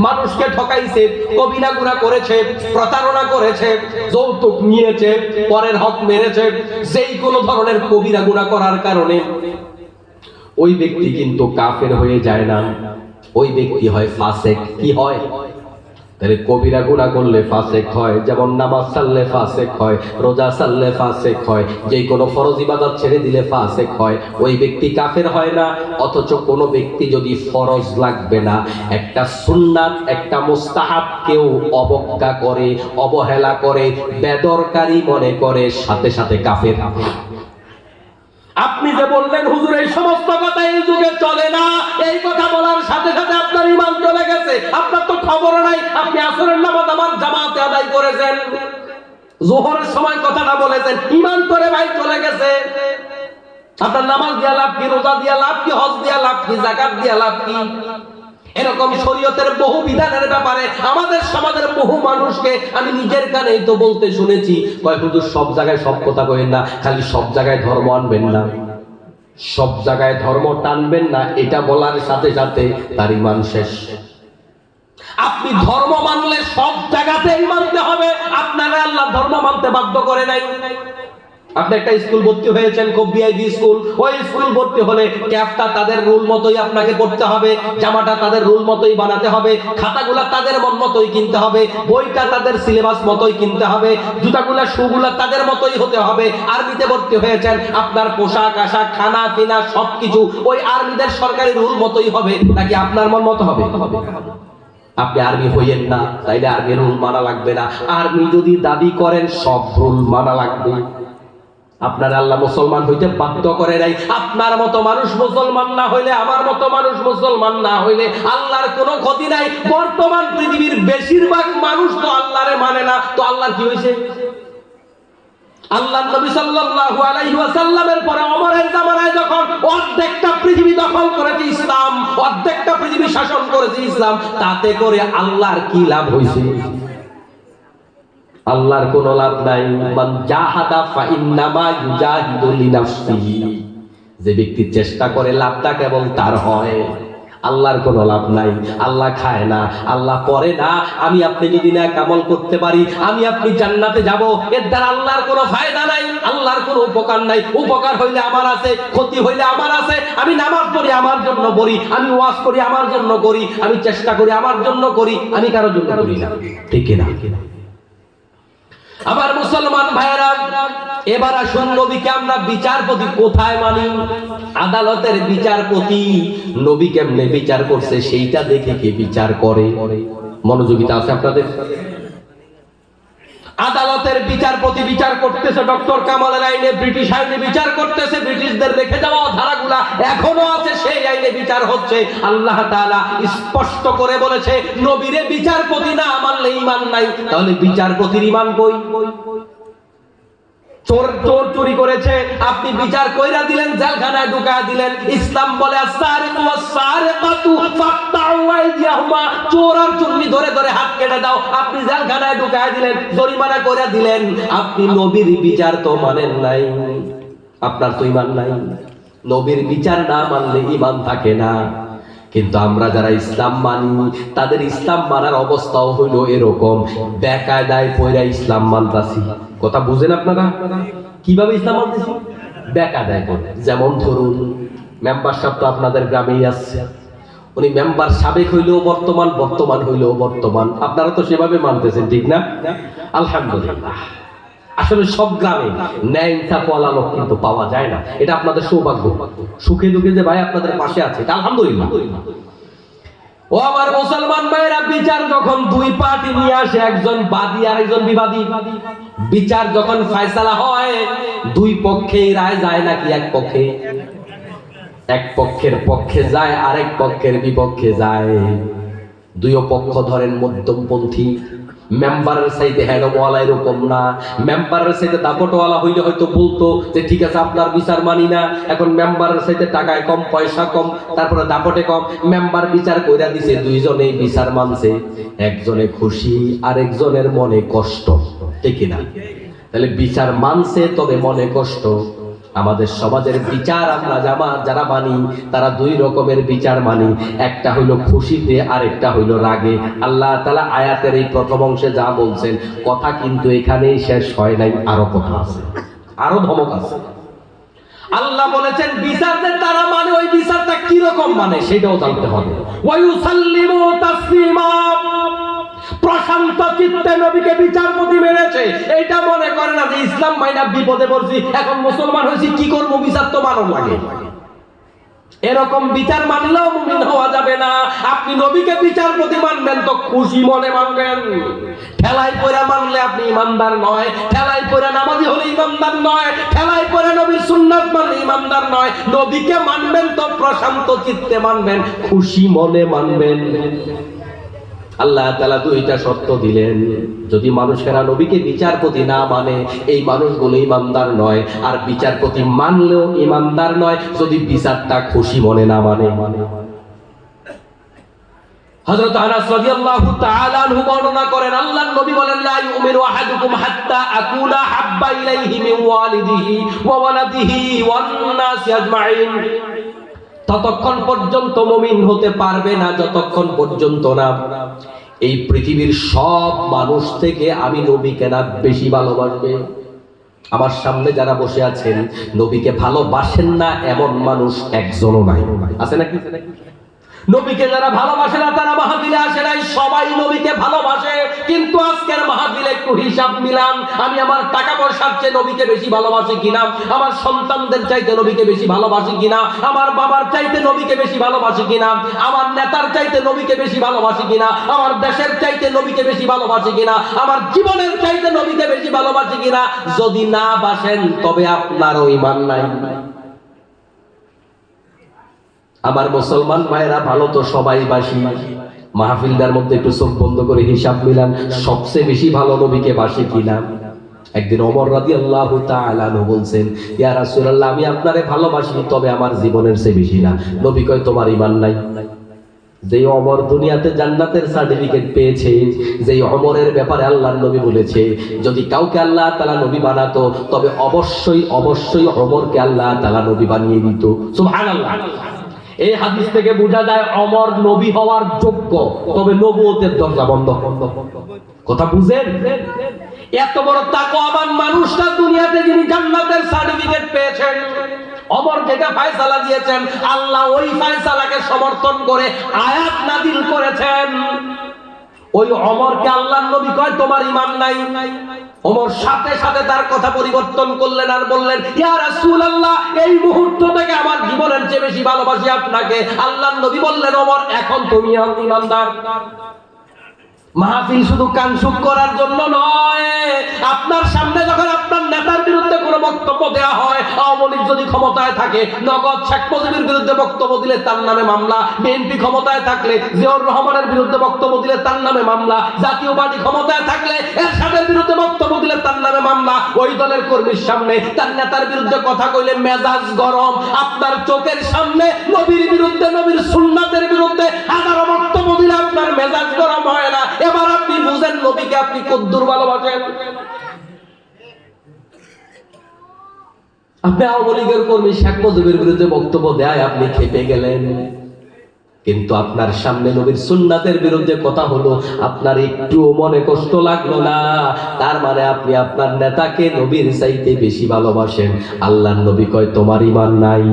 মানুষকে ঠকাইছে, কবিরা গুনাহ করেছে, প্রতারণা করেছে, যৌতুক নিয়েছে, পরের হক মেরেছে, যেই কোনো ধরনের কবিরা গুনাহ করার কারণে ওই ব্যক্তি কিন্তু কাফের হয়ে যায় না, ওই ব্যক্তি হয় ফাসেক। কি হয়? তাহলে কবিরা গুনাহ করলে ফাসেক হয়, যেমন নামাজ ছাড়লে ফাসেক হয়, রোজা ছাড়লে ফাসেক হয়, যে কোনো ফরজ ইবাদত ছেড়ে দিলে ফাসেক হয়, ওই ব্যক্তি কাফের হয় না। অথচ কোনো ব্যক্তি যদি ফরজ লাগবে না, একটা সুন্নাত একটা মুস্তাহাব কেউ অবজ্ঞা করে, অবহেলা করে, বেদরকারি মনে করে, সাথে সাথে কাফের। আপনি যে বললেন হুজুর এই সমস্ত কথা এই যুগে চলে না, এই কথা বলার সাথে সাথে আপনার ঈমান চলে গেছে, আপনার তো খবর নাই। আপনি আসরের নামাজ আমার জামাতে আদায় করেছেন, যোহরের সময় কথাটা বলেছেন, ঈমান করে ভাই চলে গেছে। আপনার নামাজ দিয়া লাভ কি, রোজা দিয়া লাভ কি, হজ দিয়া লাভ কি, যাকাত দিয়া লাভ কি? এরকম শরীয়তের বহু বিধানের ব্যাপারে আমাদের সমাজের বহু মানুষকে আমি নিজের কানেই তো বলতে শুনেছি, কয় হুজুর সব জায়গায় সব কথা কইেন না, খালি সব জায়গায় ধর্ম আনবেন না, সব জায়গায় ধর্ম টানবেন না, এটা বলার সাথে সাথে তার ঈমান শেষ। আপনি ধর্ম মানলে সব জায়গাতেই মানতে হবে, আপনারা আল্লাহ ধর্ম মানতে বাধ্য করে নাই। আপনি একটা স্কুল ভর্তি হয়েছেন, খুব ভিআইপি স্কুল, ওই স্কুল ভর্তি হলে ক্যাপটা তাদের রুল মতোই আপনাকে পড়তে হবে, জামাটা তাদের রুল মতোই বানাতে হবে, খাতাগুলা তাদের মন মতোই কিনতে হবে, বইটা তাদের সিলেবাস মতোই কিনতে হবে, জুতাগুলা শুগুলা তাদের মতোই হতে হবে। আর্মিতে ভর্তি হয়েছেন, আপনার পোশাক আশাক খানা পিনা সবকিছু ওই আর্মিদের সরকারি রুল মতোই হবে, নাকি আপনার মন মতো হবে? আপনি আর্মি হইয়েন না, তাইলে আর্মি রুল মানা লাগবে না। আর্মি যদি দাবি করেন সব রুল মানা লাগবে। আপনার আল্লাহ মুসলমান হইতে বাধ্য করে নাই। আপনার মতো মানুষ মুসলমান না হইলে, আমার মতো মানুষ মুসলমান না হইলে আল্লাহর কোনো ক্ষতি নাই। বর্তমান পৃথিবীর বেশিরভাগ মানুষ তো আল্লাহরে মানে না, তো আল্লাহর কি হয়েছে? আল্লাহর নবী সাল্লাল্লাহু আলাইহি ওয়াসাল্লামের পরে ওমরের জামানায় যখন অর্ধেকটা পৃথিবী দখল করেছে ইসলাম, অর্ধেকটা পৃথিবী শাসন করেছে ইসলাম, তাতে করে আল্লাহর কি লাভ হয়েছে? আল্লাহর কোনো লাভ নাই। মান জাহাদা ফা ইন্নামা ইউজাহিদু লিনাফসিহি, যে ব্যক্তি চেষ্টা করে লাভটা কেবল তার হয়, আল্লাহর কোনো লাভ নাই। আল্লাহ খায় না, আল্লাহ পরে না। আমি আপনি যদি না কামল করতে পারি, আমি আপনি জান্নাতে যাব, এর দ্বারা আল্লাহর কোনো ফায়দা নাই, আল্লাহর কোনো উপকার নাই। উপকার হইলে আমার আছে, ক্ষতি হইলে আমার আছে। আমি নামাজ পড়ি আমার জন্য পড়ি, আমি ওয়াজ করি আমার জন্য করি, আমি চেষ্টা করি আমার জন্য করি, আমি কারোর জন্য করি না। ঠিক না? আমার মুসলমান ভাইরা, এবার আসুন নবীকে আমরা বিচারপতি কোথায় মানি? আদালতের বিচারপতি নবী কেমনে বিচার করছে সেইটা দেখে কে বিচার করে? মনোযোগিতা আছে আপনাদের? আদালতের বিচারপতি বিচার করতেছে ডক্টর কামালের আইনে, ব্রিটিশ আইনে বিচার করতেছে, ব্রিটিশদের রেখে যাওয়া ধারাগুলা এখনো আছে, সেই আইনে বিচার হচ্ছে। আল্লাহ তাআলা স্পষ্ট করে বলেছে, নবীরে বিচারপতি না মানলে ঈমান নাই। তাহলে বিচারপতির ঈমান কই? চোর চুরি করেছে, আপনি বিচার কইরা দিলেন, জেলখানায় ঢুকায়া দিলেন। ইসলাম বলে আস-সারিকু ওয়াস-সারিকাতু ফাকতাউ আইদিয়াহুমা, চোর আর চুন্নি ধরে ধরে হাত কেটে দাও। আপনি জেলখানায় ঢুকায়া দিলেন, জরিমানা কইরা দিলেন। আপনি নবীর বিচার তো মানেন নাই, আপনার তো ঈমান নাই। নবীর বিচার না মানলে ঈমান থাকে না। কিন্তু আমরা যারা ইসলাম মানি, তাদের ইসলাম মানার অবস্থাও হইল এরকম, বেকায়দায় পয়রা ইসলাম মানতাছি। কথা বুঝেন আপনারা? কিভাবে ইসলাম মানতেছি? বেকায়দায় পড়ে। যেমন ধরুন, মেম্বার সাহেব তো আপনাদের গ্রামেই আসছে, উনি মেম্বার সাবেক হইলেও বর্তমান, বর্তমান হইলেও বর্তমান। আপনারা তো সেভাবে মানতেছেন, ঠিক না? আলহামদুলিল্লাহ। আসলে সব গ্রামে ন্যায় ইনসাফওয়ালা লোক কিন্তু পাওয়া যায় না, এটা আপনাদের সৌভাগ্য। সুখে দুঃখে যে ভাই আপনাদের পাশে আছে, এটা আলহামদুলিল্লাহ। ও আমার মুসলমান ভাইরা, বিচার যখন দুই পার্টি নিয়ে আসে, একজন বাদী আর একজন বিবাদী, বিচার যখন ফয়সালা হয়, দুই পক্ষেই রায় যায় নাকি এক পক্ষে? এক পক্ষের পক্ষে যায়, আরেক পক্ষের বিপক্ষে যায়। দুই পক্ষ ধরেন মধ্যমপন্থী। মেম্বারের সাইতে হেডওয়ালা এরকম না, মেম্বারের সাইতে দাপটওয়ালা হইলে হয়তো বলতো যে ঠিক আছে আপনার বিচার মানি না। এখন মেম্বারের সাইতে টাকায় কম, পয়সা কম, তারপরে দাপটে কম, মেম্বার বিচার কইরা দিছে, দুইজনেই বিচার মানছে। একজনে খুশি, আরেকজনের মনে কষ্ট, ঠিক না? তাহলে বিচার মানছে, তবে মনে কষ্ট। আমাদের সমাজের বিচার আমরা যারা মানি, তারা দুই রকমের বিচার মানি। একটা হইল খুশিতে, আরেকটা হইল রাগে। আল্লাহ তাআলা আয়াতের এই প্রথম অংশে যা বলছেন, কথা কিন্তু এখানেই শেষ হয় নাই, আরো কথা আছে, আরো ধমক আছে। আল্লাহ বলেছেন বিচার যে তারা মানে, ওই বিচারটা কি রকম মানে সেটাও জানতে হবে। ওয়ায়ুসাল্লিমু তাসলিমা, প্রশান্ত চিত্তে নবীকে বিচারপতি মেনেছে। এইটা মনে করে না যে ইসলাম মাইনা বিপদে পড়ছি, এখন মুসলমান হয়েছি, কি করবো, বিচার তো মানব লাগে। এরকম বিচার মানলেও মুমিন হওয়া যাবে না। আপনি নবীকে বিচারপতি মানবেন তো খুশি মনে মানবেন। ঠেলাই পয়রা মানলে আপনি ইমানদার নয়, ঠেলাই পয়রা নামাজি হলে ইমানদার নয়, ঠেলাই পয়রা নবীর সুন্নাত মানলে ইমানদার নয়। নবীকে মানবেন তো প্রশান্ত চিত্তে মানবেন, খুশি মনে মানবেন। আল্লাহ তাআলা দুইটা শর্ত দিলেন, যদি মানুষেরা নবীকে বিচারপতি না মানে, এই মানুষগুলো ইমানদার নয়। আর বিচারপতি মানলেও ইমানদার নয় যদি বিচারটা খুশি মনে না মানে। হযরত আনাস রাদিয়াল্লাহু তাআলা আনহু বর্ণনা করেন, আল্লাহর নবী বলেন, লা ইউমিনু আহাদুকুম হাত্তা আকুনা হাব্বা ইলাইহি মিন ওয়ালিদিহি ওয়া ওয়ালাদিহি ওয়ান নাসি আজমাইন। ততক্ষণ পর্যন্ত মুমিন হতে পারবে না যতক্ষণ পর্যন্ত না এই পৃথিবীর সব মানুষ থেকে আমি নবীকে না বেশি ভালোবাসবে। আমার সামনে যারা বসে আছেন নবীকে ভালোবাসেন না এমন মানুষ একজনও নাই, আছে নাকি? নবীকে যারা ভালোবাসে না তারা মাহফিলে আসে নাই, সবাই নবীকে ভালোবাসে। কিন্তু আজকের মাহফিলে একটু হিসাব মিলান, আমি আমার টাকা পয়সার চেয়ে নবীকে বেশি ভালোবাসি কিনা, আমার সন্তানদের চাইতে নবীকে বেশি ভালোবাসি কিনা, আমার বাবার চাইতে নবীকে বেশি ভালোবাসি কিনা, আমার নেতার চাইতে নবীকে বেশি ভালোবাসি কিনা, আমার দেশের চাইতে নবীকে বেশি ভালোবাসি কিনা, আমার জীবনের চাইতে নবীকে বেশি ভালোবাসি কিনা। যদি না বাসেন তবে আপনারও ঈমান নাই। আমার মুসলমান ভাইরা ভালো তো সবাই বাসি, মাহফিলদার মধ্যে একটু চোখ বন্ধ করে হিসাব মিলান, সবচেয়ে বেশি ভালো নবীকে বাসি কিনা। একদিন ওমর রাদিয়াল্লাহু তাআলা আনহু বলছেন, ইয়া রাসূলুল্লাহ, আমি আপনারে ভালোবাসি, তবে আমার জীবনের চেয়ে বেশি না। নবী কয়, তোমার ঈমান নাই। যেই ওমর দুনিয়াতে জান্নাতের সার্টিফিকেট পেয়েছে, যেই ওমরের ব্যাপারে আল্লাহর নবী বলেছে যদি কাউকে আল্লাহ তাআলা নবী বানাতো তবে অবশ্যই অবশ্যই ওমরকে আল্লাহ তাআলা নবী বানিয়ে দিত। সুবহানাল্লাহ। এই হাদিস থেকে বোঝা যায় ওমর নবী হওয়ার যোগ্য, তবে নবুয়তের দরজা বন্ধ। কথা বুঝেন? এত বড় তাকওয়াবান মানুষটা দুনিয়াতে যিনি জান্নাতের সার্টিফিকেট পেয়েছেন, ওমর যেটা ফয়সালা দিয়েছেন আল্লাহ ওই ফয়সালাকে সমর্থন করে আয়াত নাযিল করেছেন। ওই ওমরকে আল্লাহর নবী কয় তোমার ঈমান নাই। ওমর সাথে সাথে তার কথা পরিবর্তন করলেন আর বললেন, ইয়া রাসূলুল্লাহ, এই মুহূর্ত থেকে আমার জীবনের চেয়ে বেশি ভালোবাসি আপনাকে। আল্লাহর নবী বললেন, ওমর এখন তুমি ঈমানদার। মাহফিল শুধু কানসুক করার জন্য নয়, আপনার সামনে যখন আপনার নেতার বিরুদ্ধে কোনো বক্তব্য দেওয়া হয়, আওয়ামী লীগ যদি ক্ষমতায় থাকে নগদ শেখ মুজিবের বিরুদ্ধে বক্তব্য দিলে তার নামে মামলা, বিএনপি ক্ষমতায় থাকলে জিয়াউর রহমানের বিরুদ্ধে বক্তব্য দিলে তার নামে মামলা, জাতীয় পার্টি ক্ষমতায় থাকলে এরশাদের বিরুদ্ধে বক্তব্য দিলে তার নামে মামলা, ওই দলের কর্মীর সামনে তার নেতার বিরুদ্ধে কথা কইলে মেজাজ গরম। আপনার চোখের সামনে নবীর বিরুদ্ধে, নবীর সুন্নাতের বিরুদ্ধে হাজারো বক্তব্য দিলে আপনার মেজাজ গরম হয় না। এবার আপনি বুঝেন নবীকে আপনি কদ্দুর ভালোবাসেন। আপনি আওয়ামী লীগের কর্মী শেখ মুজিবের বিরুদ্ধে বক্তব্য দেয় আপনি খেপে গেলেন, কিন্তু আপনার সামনে নবীর সুন্নাতের বিরুদ্ধে কথা হলো, আপনার একটু মনে কষ্ট লাগলো না। তার মানে আপনি আপনার নেতাকে নবীর চাইতে বেশি ভালোবাসেন। আল্লাহর নবী কয় তোমার ঈমান নাই।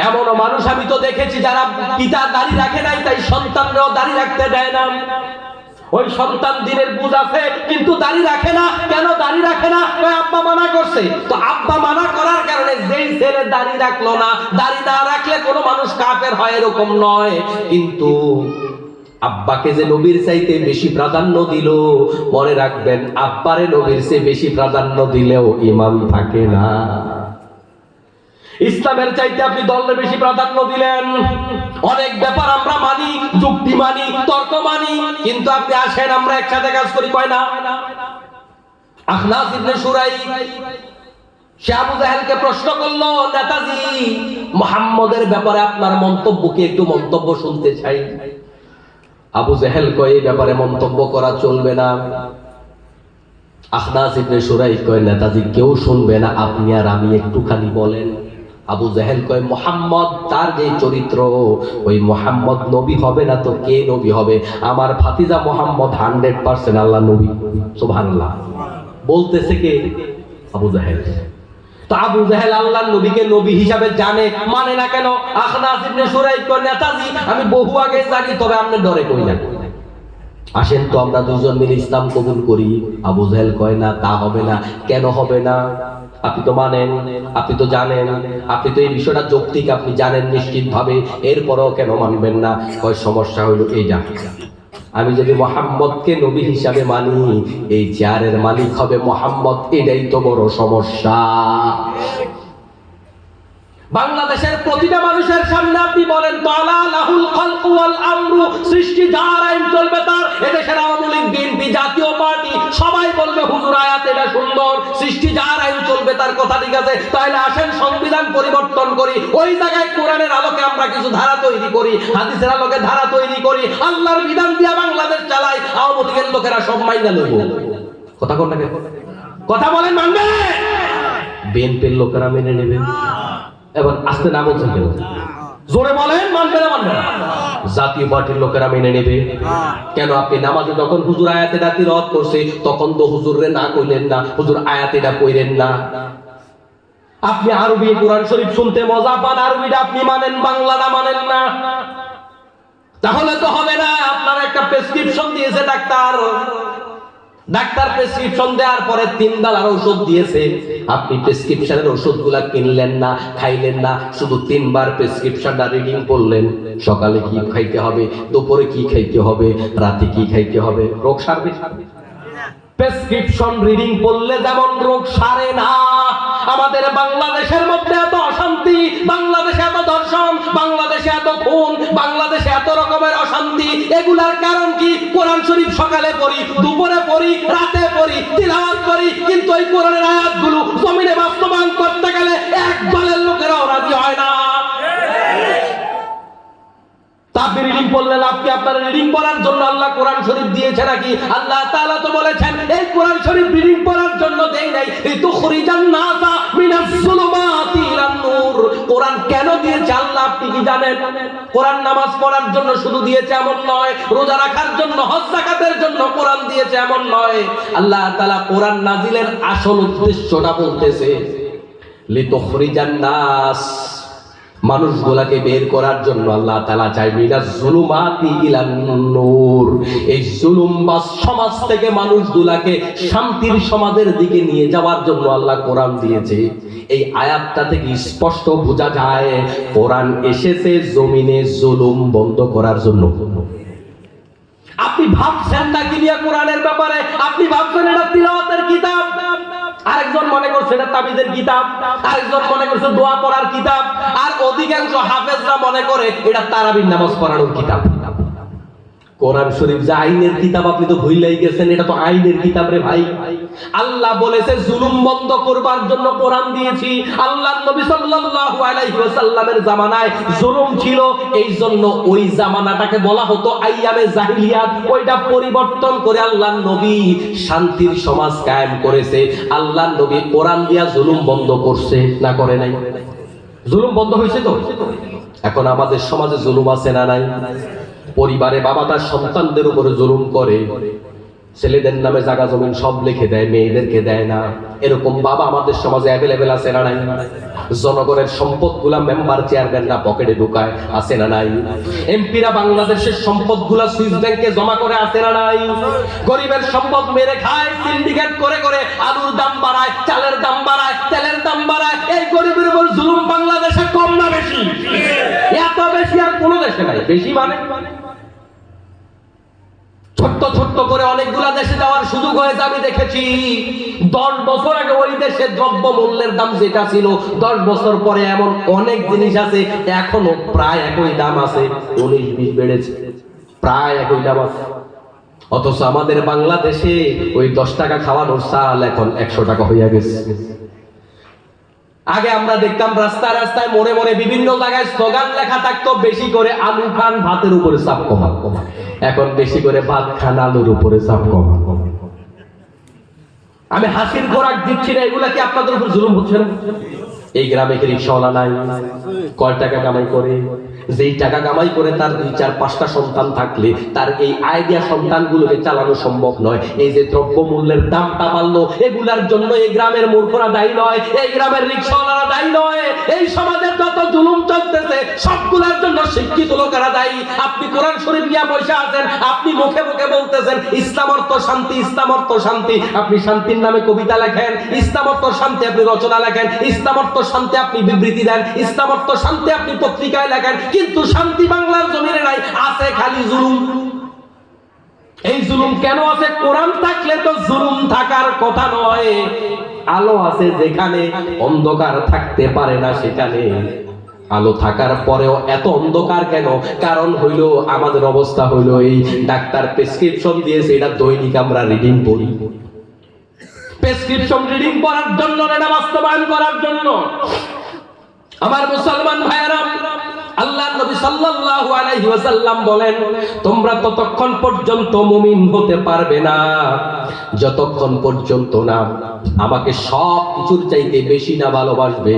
এমনও মানুষ আমি তো দেখেছি যারা পিতা দাড়ি রাখে নাই তাই সন্তানরাও দাড়ি রাখতে দেয় না। ওই সন্তান দিনের বুঝ আছে কিন্তু দাড়ি রাখে না। কেন দাড়ি রাখে না? ওই আব্বা মানা করছে। তো আব্বা মানা করার কারণে যেই ছেলে দাড়ি রাখলো না, দাড়ি না রাখলে কোনো মানুষ কাফের হয় এরকম নয়, কিন্তু আব্বাকে যে নবীর চাইতে বেশি প্রাধান্য দিল, মনে রাখবেন আব্বারে নবীর চেয়ে বেশি প্রাধান্য দিলেও ঈমান থাকে না। ইসলামের চাইতে আপনি দলের বেশি প্রাধান্য দিলেন। অনেক ব্যাপার আমরা মানি, যুক্তি মানি, তর্ক মানি, কিন্তু আপনি আসেন আমরা একসাথে কাজ করি, কয় না? আখনাস ইবনে শুরাই সে আবু জাহেলকে প্রশ্ন করলো, নেতাজি মুহাম্মদের ব্যাপারে আপনার মন্তব্য কি, একটু মন্তব্য শুনতে চাই। আবু জাহেল কয় এই ব্যাপারে মন্তব্য করা চলবে না। আখনাস ইবনে শুরাই কয় নেতাজি কেউ শুনবে না, আপনি আর আমি একটুখানি বলেন। আবু জাহেল কয় মুহাম্মদ তার যে চরিত্র, ওই মুহাম্মদ নবী হবে না তো কে নবী হবে? আমার ভাতিজা মুহাম্মদ 100% আল্লাহ নবী। সুবহানাল্লাহ। বলতেছে কে? আবু জাহেল। তো আবু জাহেল আল্লাহর নবীকে নবী হিসাবে জানে, মানে না কেন? আখনাস ইবনে শুরাইক কয় নেতাজি আমি বহু আগে জানি, তবে আপনি ডরে কই না। আসেন তো আমরা দুজন মিলে ইসলাম কবুল করি। আবু জাহেল কয় না, তা হবে না। কেন হবে না? আপনি তো মানেন, আপনি তো জানেন, আপনি তো এই বিষয়টা যৌক্তিক, আপনি জানেন নিশ্চিত ভাবে, এরপরও কেন মানবেন না? কয় সমস্যা হইল এইটা, আমি যদি মুহাম্মদকে নবী হিসাবে মানি, এই চেয়ারের মালিক হবে মুহাম্মদ, এটাই তো বড় সমস্যা। বাংলাদেশের প্রতিটা মানুষের সামনে আপনি বলেন তাআলা লাহুল খালকু ওয়াল আমরু, সৃষ্টি যার, আইন চলবে তার। এদেশের আওয়ামী লীগ, বিএনপি, জাতীয় পার্টি সবাই বলবে হুজুর আয়াত এটা সুন্দর, সৃষ্টি যার, আইন চলবে তার, কথা ঠিক আছে। তাহলে আসেন সংবিধান পরিবর্তন করি, ওই জায়গায় কোরআনের আলোকে আমরা কিছু ধারা তৈরি করি, হাদিসের আলোকে ধারা তৈরি করি, আল্লাহর বিধান দিয়া বাংলাদেশ চালাই। আওয়ামী লীগের লোকেরা সব মাইনা লইব। কথা কোন না, কথা বলেন মানবে? বিএনপির লোকেরা মেনে নেবে। এবার আস্তে না বলছেন কেন? জোরে বলেন, মানবে না মানবে না? জাতীয় পার্টির লোকেরা মেনে নেবে কেন? আপনি নামাজে যখন হুজুর আয়াতেটা তিলাওয়াত করছে তখন তো হুজুরে না কইলেন না, হুজুর আয়াতেটা কইলেন না। আপনি আরবি কোরআন শরীফ শুনতে মজা পান, আরবিটা আপনি মানেন, বাংলাটা মানেন না, তাহলে তো হবে না। আপনার একটা প্রেসক্রিপশন দিয়েছে ডাক্তার, ডাক্তার প্রেসক্রিপশন দেওয়ার পরে 3 বেলার ঔষধ দিয়েছে, আপনি প্রেসক্রিপশনের ওষুধগুলা কিনলেন না, খাইলেন না, শুধু 3 বার প্রেসক্রিপশনটা রিডিং করলেন। সকালে কি খাইতে হবে, দুপুরে কি খাইতে হবে, রাতে কি খাইতে হবে, রোগ সারবে? প্রেসক্রিপশন রিডিং করলে যেমন রোগ সারে না, আমাদের বাংলাদেশের মধ্যে এত অশান্তি, বাংলাদেশে এত ধর্ষণ, বাংলাদেশে এত খুন, বাংলাদেশে এত রকমের অশান্তি, এগুলার কারণ কি? কোরআন শরীফ সকালে পড়ি, দুপুরে পড়ি, রাতে পড়ি, তিলাওয়াত করি, কিন্তু এই কোরআনের আয়াতগুলো জমিনে বাস্তবায়ন করতে গেলে এক দলের লোকেরাও রাজি হয় না। আপনি রিডিং পড়লেন, আপনি আপনার রিডিং পড়ার জন্য আল্লাহ কোরআন শরীফ দিয়েছে নাকি? আল্লাহ তাআলা তো বলেছেন এই কোরআন শরীফ রিডিং পড়ার জন্য দেই নাই, লিতুখরিজান নাসা মিনাজ যুলুমাতি ইলান নূর। কোরআন কেন দিয়েছে আল্লাহ আপনি কি জানেন? কোরআন নামাজ পড়ার জন্য শুধু দিয়েছে এমন নয়, রোজা রাখার জন্য, হজ যাকাতের জন্য কোরআন দিয়েছে এমন নয়। আল্লাহ তাআলা কোরআন নাজিলের আসল উদ্দেশ্যটা বলতেছে, লিতুখরিজান নাস, মানুষগুলাকে বের করার জন্য আল্লাহ তাআলা চাই মিনাজ যুলুমাতি ইলান নূর। এই জুলুমবাজ সমাজ থেকে মানুষগুলাকে শান্তির সমাজের দিকে নিয়ে যাওয়ার জন্য আল্লাহ কোরআন দিয়েছে। এই আয়াতটা থেকে স্পষ্ট বোঝা যায় কোরআন এসেছে জমিনে জুলুম বন্ধ করার জন্য। আপনি ভাবছেন না কি নিয়ে কোরআনের ব্যাপারে? আপনি ভাবছেন এটা তিলাওয়াতের কিতাব, আরেকজন মনে করছে এটা তাবিজের কিতাব, আরেকজন মনে করছে দোয়া পড়ার কিতাব, আর অধিকাংশ হাফেজরা মনে করে এটা তারাবির নামাজ পড়ানোর কিতাব। কোরআন শরীফ যে আইনের কিতাব আপনি তো ভুলেই গেছেন, এটা তো আইনের কিতাব রে ভাই। আল্লাহ বলেছে জুলুম বন্ধ করবার জন্য কোরআন দিয়েছি। আল্লাহর নবী সাল্লাল্লাহু আলাইহি ওয়াসাল্লামের জামানায় জুলুম ছিল, এই জন্য ওই জামানাটাকে বলা হতো আইয়ামে জাহিলিয়াত। ওইটা পরিবর্তন করে আল্লাহর নবী শান্তির সমাজ কায়েম করেছে। আল্লাহর নবী কোরআন দিয়া জুলুম বন্ধ করছে না করে নাই? জুলুম বন্ধ হয়েছে তো। এখন আমাদের সমাজে জুলুম আছে না নাই? পরিবারে বাবা তার সন্তানদের উপরে জুলুম করে, ছেলেদের নামে জায়গা জমিন সব লিখে দেয়, মেয়েদেরকে দেয় না। এরকম বাবা আমাদের সমাজে অ্যাভেলেবেল আছে না নাই? জনগণের সম্পদগুলা মেম্বার চেয়ারম্যানরা পকেটে ঢুকায়, আছে না নাই? এমপিরা বাংলাদেশের সম্পদগুলা সুইস ব্যাংকে জমা করে, আছে না নাই? গরিবের সম্পদ মেরে খায়, সিন্ডিকেট করে করে আলুর দাম বাড়ায়, চালের দাম বাড়ায়, তেলের দাম বাড়ায়। এই গরিবের উপর জুলুম বাংলাদেশে কম না বেশি? এত বেশি আর কোন দেশে নাই। বেশি মানে ছোট্ট ছোট্ট করে অনেকগুলা দেশে যাওয়ার সুযোগ হয়েছে। আমি দেখেছি 10 বছর আগে ওই দেশে দ্রব্য মূল্যের দাম যেটা ছিল, 10 বছর পরে এমন অনেক জিনিস আছে এখনো প্রায় একই দাম আছে, 19-20 বেড়েছে, প্রায় একই দাম আছে। অথচ আমাদের বাংলাদেশে ওই 10 টাকা খাওয়ানোর চাল এখন 100 টাকা হইয়া গেছে। আগে আমরা দেখতাম রাস্তায় রাস্তায় মোড়ে মোড়ে বিভিন্ন জায়গায় স্লোগান লেখা থাকতো, বেশি করে আলু খান, ভাতের উপরে চাপ কমা। এখন বেশি করে ভাত খান, আলুর উপরে চাপ কমা। আমি হাসির খোরাক দিচ্ছি না, এগুলা কি আপনাদের উপর জুলুম হচ্ছে না? এই গ্রামে কি রিকশাওয়ালা নাই? কয় টাকা কামাই করে? যেই টাকা কামাই করে তার 2-4-5টা সন্তান থাকলে তার এই আইডিয়া সন্তানগুলোকে চালানো সম্ভব নয়। এই যে দ্রব্য মূল্যের দামটা বাড়লো, এগুলার জন্য এই গ্রামের মূর্খরা দায়ী নয়, এই গ্রামের রিকশাওয়ালারা দায়ী নয়। এই সমাজের যত জুলুম চলতেছে সবগুলোর জন্য শিক্ষিত লোকেরা দায়ী। আপনি কোরআন শরীফ নিয়ে বসে আছেন, আপনি মুখে মুখে বলতেছেন ইসলাম অর্থ শান্তি, ইসলাম অর্থ শান্তি। আপনি শান্তির নামে কবিতা লেখেন, ইসলাম অর্থ শান্তি আপনি রচনা লেখেন, ইসলাম অর্থ শান্তি আপনি বিবৃতি দেন, ইসলাম অর্থ শান্তি আপনি পত্রিকায় লেখেন, কিন্তু শান্তি বাংলার জমিনে নাই, আছে খালি জুলুম। এই জুলুম কেন আছে? কোরআন থাকলে তো জুলুম থাকার কথা নয়। আলো আছে যেখানে, অন্ধকার থাকতে পারে না সেখানে। আলো থাকার পরেও এত অন্ধকার কেন? কারণ হইল আমাদের অবস্থা হইল এই, ডাক্তার প্রেসক্রিপশন দিয়েছে, এটা দৈনিক আমরা রিডিং পড়ি। প্রেসক্রিপশন রিডিং পড়ার জন্য, এটা বাস্তবায়ন করার জন্য। আমার মুসলমান ভাইয়েরা, আল্লাহর নবী সাল্লাল্লাহু আলাইহি ওয়াসাল্লাম বলেন, তোমরা ততক্ষণ পর্যন্ত মুমিন হতে পারবে না যতক্ষণ পর্যন্ত না আমাকে সব কিছুর চাইতে বেশি না ভালোবাসবে।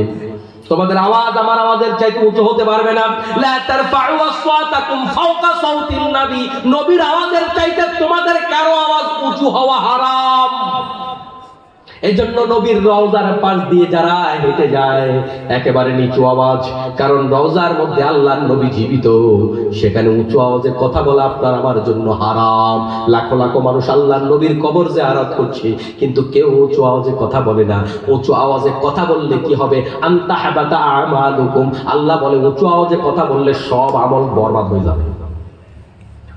তোমাদের আওয়াজ আমার আওয়াজের চাইতে উঁচু হতে পারবে না। লা তারফাউ আসওয়াতাকুম ফাওকা সাউতিন নবী, নবীর আওয়াজের চাইতে তোমাদের কারো আওয়াজ উঁচু হওয়া হারাম। এজন্য নবীর রওজার পাশ দিয়ে যারা হেঁটে যায় একেবারে নিচু আওয়াজ, কারণ রওজার মধ্যে আল্লাহর নবী জীবিত, সেখানে উঁচু আওয়াজে কথা বলা আপনার আমার জন্য হারাম। লাখো লাখো মানুষ আল্লাহর নবীর কবর জিয়ারত করছে, কিন্তু কেউ উঁচু আওয়াজে কথা বলে না। উঁচু আওয়াজে কথা বললে কি হবে? আনতা হাবাতা আমালুকুম, আল্লাহ বলে উঁচু আওয়াজে কথা বললে সব আমল বরবাদ হয়ে যাবে,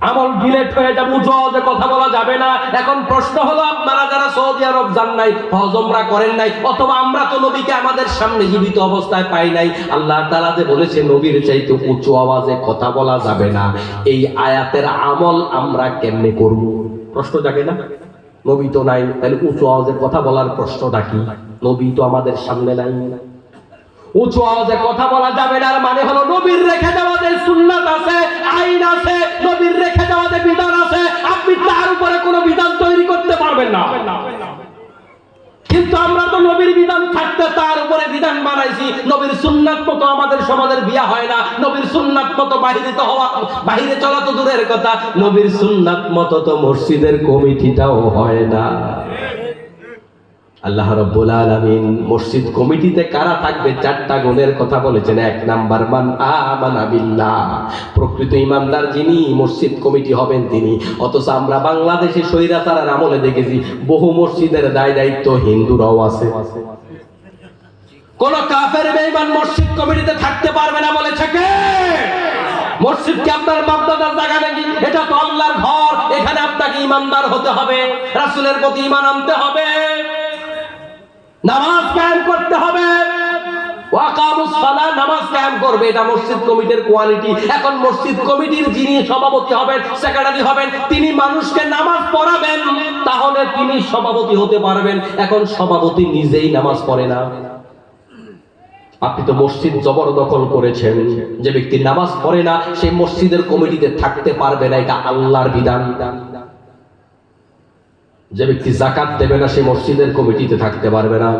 আমল ডিলেট হয়ে যাবে, উঁচু আওয়াজে কথা বলা যাবে না। এখন প্রশ্ন হলো, আপনারা যারা সৌদি আরব যান নাই, হজ উমরা করেন নাই, অথবা আমরা তো নবীকে আমাদের সামনে জীবিত অবস্থায় পাই নাই, আল্লাহ তাআলা যে বলেছে নবীর চাইতে উঁচু আওয়াজে কথা বলা যাবে না, এই আয়াতের আমল আমরা কেমনে করব? প্রশ্ন জাগে না? নবী তো নাই, তাহলে উঁচু আওয়াজে কথা বলার প্রশ্নটা কি? নবী তো আমাদের সামনে নাই। উঁচু আওয়াজে কথা বলা যাবে না মানে হলো নবীর রেখে যাওয়া যে সুন্নাত আছে, আইন আছে, নবীর রেখে যাওয়া যে বিধান আছে, আপনি তার উপরে কোনো বিধান তৈরি করতে পারবেন না। কিন্তু আমরা তো নবীর বিধান থাকতে তার উপরে বিধান বানাইছি। নবীর সুন্নাত মতো আমাদের সমাজের বিয়া হয় না, নবীর সুন্নাত মতো বাহিরে চলা তো দূরের কথা, নবীর সুন্নাত মতো তো মসজিদের কমিটিটাও হয় না। আল্লাহ রাব্বুল আলামিন মসজিদ কমিটিতে কারা থাকবে চারটা গুণের কথা বলেছেন। 1 নাম্বার, মান আমানা বিল্লাহ, প্রকৃত ঈমানদার যিনি মসজিদ কমিটি হবেন তিনি। অথচ আমরা বাংলাদেশে স্বৈরাচারের আমলে দেখেছি বহু মসজিদের দায় দায়িত্ব হিন্দুরাও আছে। কোন কাফের বেঈমান মসজিদ কমিটিতে থাকতে পারবে না বলেছে কে? মসজিদ কি আপনার বাপদাদার জায়গা নাকি? এটা তো আল্লাহর ঘর, এখানে আপনাকে ঈমানদার হতে হবে, রাসূলের প্রতি ঈমান আনতে হবে, নামাজ কায়েম করতে হবে, ওয়াকামুস সালাহ, নামাজ কায়েম করবে, এটা মসজিদ কমিটির কোয়ালিটি। এখন মসজিদ কমিটির যিনি সভাপতি হবেন, সেক্রেটারি হবেন, তিনি মানুষকে নামাজ পড়াবেন, তাহলে তিনি সভাপতি হতে পারবেন। এখন সভাপতি নিজেই নামাজ পড়ে না। আপনি তো মসজিদ জবরদখল করেছেন, যে ব্যক্তি নামাজ পড়ে না সেই মসজিদের কমিটিতে থাকতে পারবে না, এটা আল্লাহর বিধান। যে ব্যক্তি যাকাত দেবে না সেই মসজিদের কমিটিতে থাকতে পারবে না।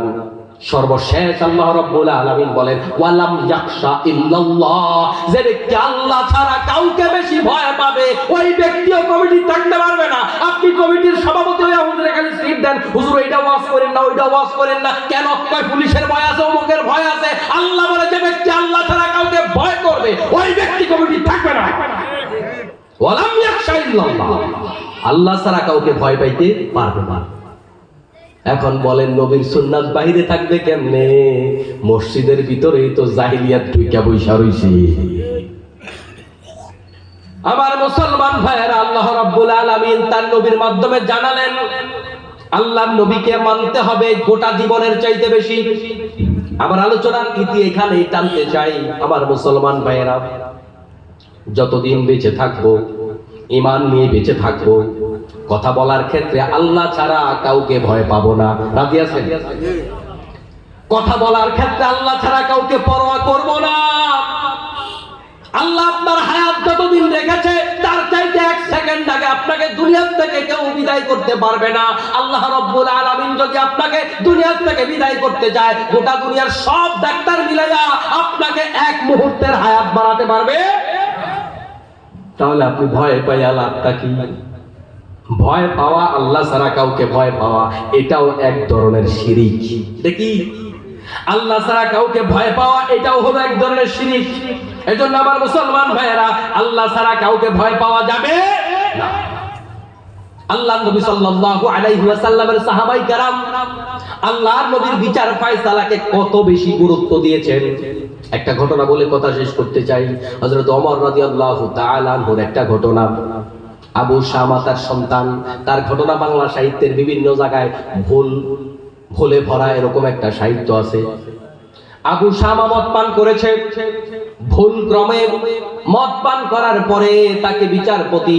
সর্বশেষ আল্লাহ রাব্বুল আলামিন বলেন, ওয়ালাম ইয়াখশা ইল্লাল্লাহ, যে ব্যক্তি আল্লাহ ছাড়া কাউকে বেশি ভয় পাবে ওই ব্যক্তিও কমিটি থাকতে পারবে না। আপনি কমিটির সভাপতি হয়ে হুজুরে খালি স্লিপ দেন, হুজুর এইটা ওয়াজ করেন না, ওইটা ওয়াজ করেন না, কেন? কয় পুলিশের ভয় আছে, অমুকের ভয় আছে। আল্লাহ বলে যে ব্যক্তি আল্লাহ ছাড়া কাউকে ভয় করবে ওই ব্যক্তি কমিটি থাকবে না। ওয়ালাম ইয়াখশা ইল্লাল্লাহ, আল্লাহ ছাড়া কাউকে ভয় পাইতে পারবে না। এখন বলেন নবীর সুন্নাত বাহিরে থাকবে কেমনে? মসজিদের ভিতরেই তো জাহিলিয়াত ঢুইকা বইসা রইছে। আমার মুসলমান ভাইয়েরা, আল্লাহ রাব্বুল আলামিন তার নবীর মাধ্যমে জানালেন আল্লাহর নবীকে মানতে হবে গোটা জীবনের চাইতে বেশি। আমার আলোচনার ইতি এখানে টানতে চাই। আমার মুসলমান ভাইয়েরা, যতদিন বেঁচে থাকবো ঈমান নিয়ে বেঁচে থাকবো, কথা বলার ক্ষেত্রে আল্লাহ ছাড়া কাউকে ভয় পাবো না। রাজি আছেন? কথা বলার ক্ষেত্রে আল্লাহ ছাড়া কাউকে পরোয়া করব না। আল্লাহ আপনার হায়াত যতদিন রেখেছে তার চাইতে 1 সেকেন্ড আগে আপনাকে দুনিয়া থেকে কেউ বিদায় করতে পারবে না। আল্লাহ রাব্বুল আলামিন যদি আপনাকে দুনিয়া থেকে বিদায় করতে যায়, গোটা দুনিয়ার সব ডাক্তার মিলাইয়া আপনাকে 1 মুহূর্তের হায়াত বাড়াতে পারবে? তাহলে আপনি ভয় পাইয়া লাভটা কি? ভয় পাওয়া, আল্লাহ ছাড়া কাউকে ভয় পাওয়া, এটাও এক ধরনের শিরিক। দেখি, আল্লাহ ছাড়া কাউকে ভয় পাওয়া এটাও হলো এক ধরনের শিরিক। এজন্য আমার মুসলমান ভাইয়েরা, আল্লাহ ছাড়া কাউকে ভয় পাওয়া যাবে না। আল্লাহ নবী সাল্লাল্লাহু আলাইহি ওয়াসাল্লামের সাহাবায়ে কেরাম আল্লাহর নবীর বিচার ফয়সালাকে কত বেশি গুরুত্ব দিয়েছেন। একটা ঘটনা বলে কথা শেষ করতে চাই। হযরত ওমর রাদিয়াল্লাহু তাআলা আনহুর একটা ঘটনা। আবু শামা তার সন্তান, তার ঘটনা বাংলা সাহিত্যের বিভিন্ন জায়গায় ভুলে ভরা এরকম একটা সাহিত্য আছে। আবু শামা মদ পান করেছে, ভুল ক্রমে মদ পান করার পরে তাকে বিচারপতি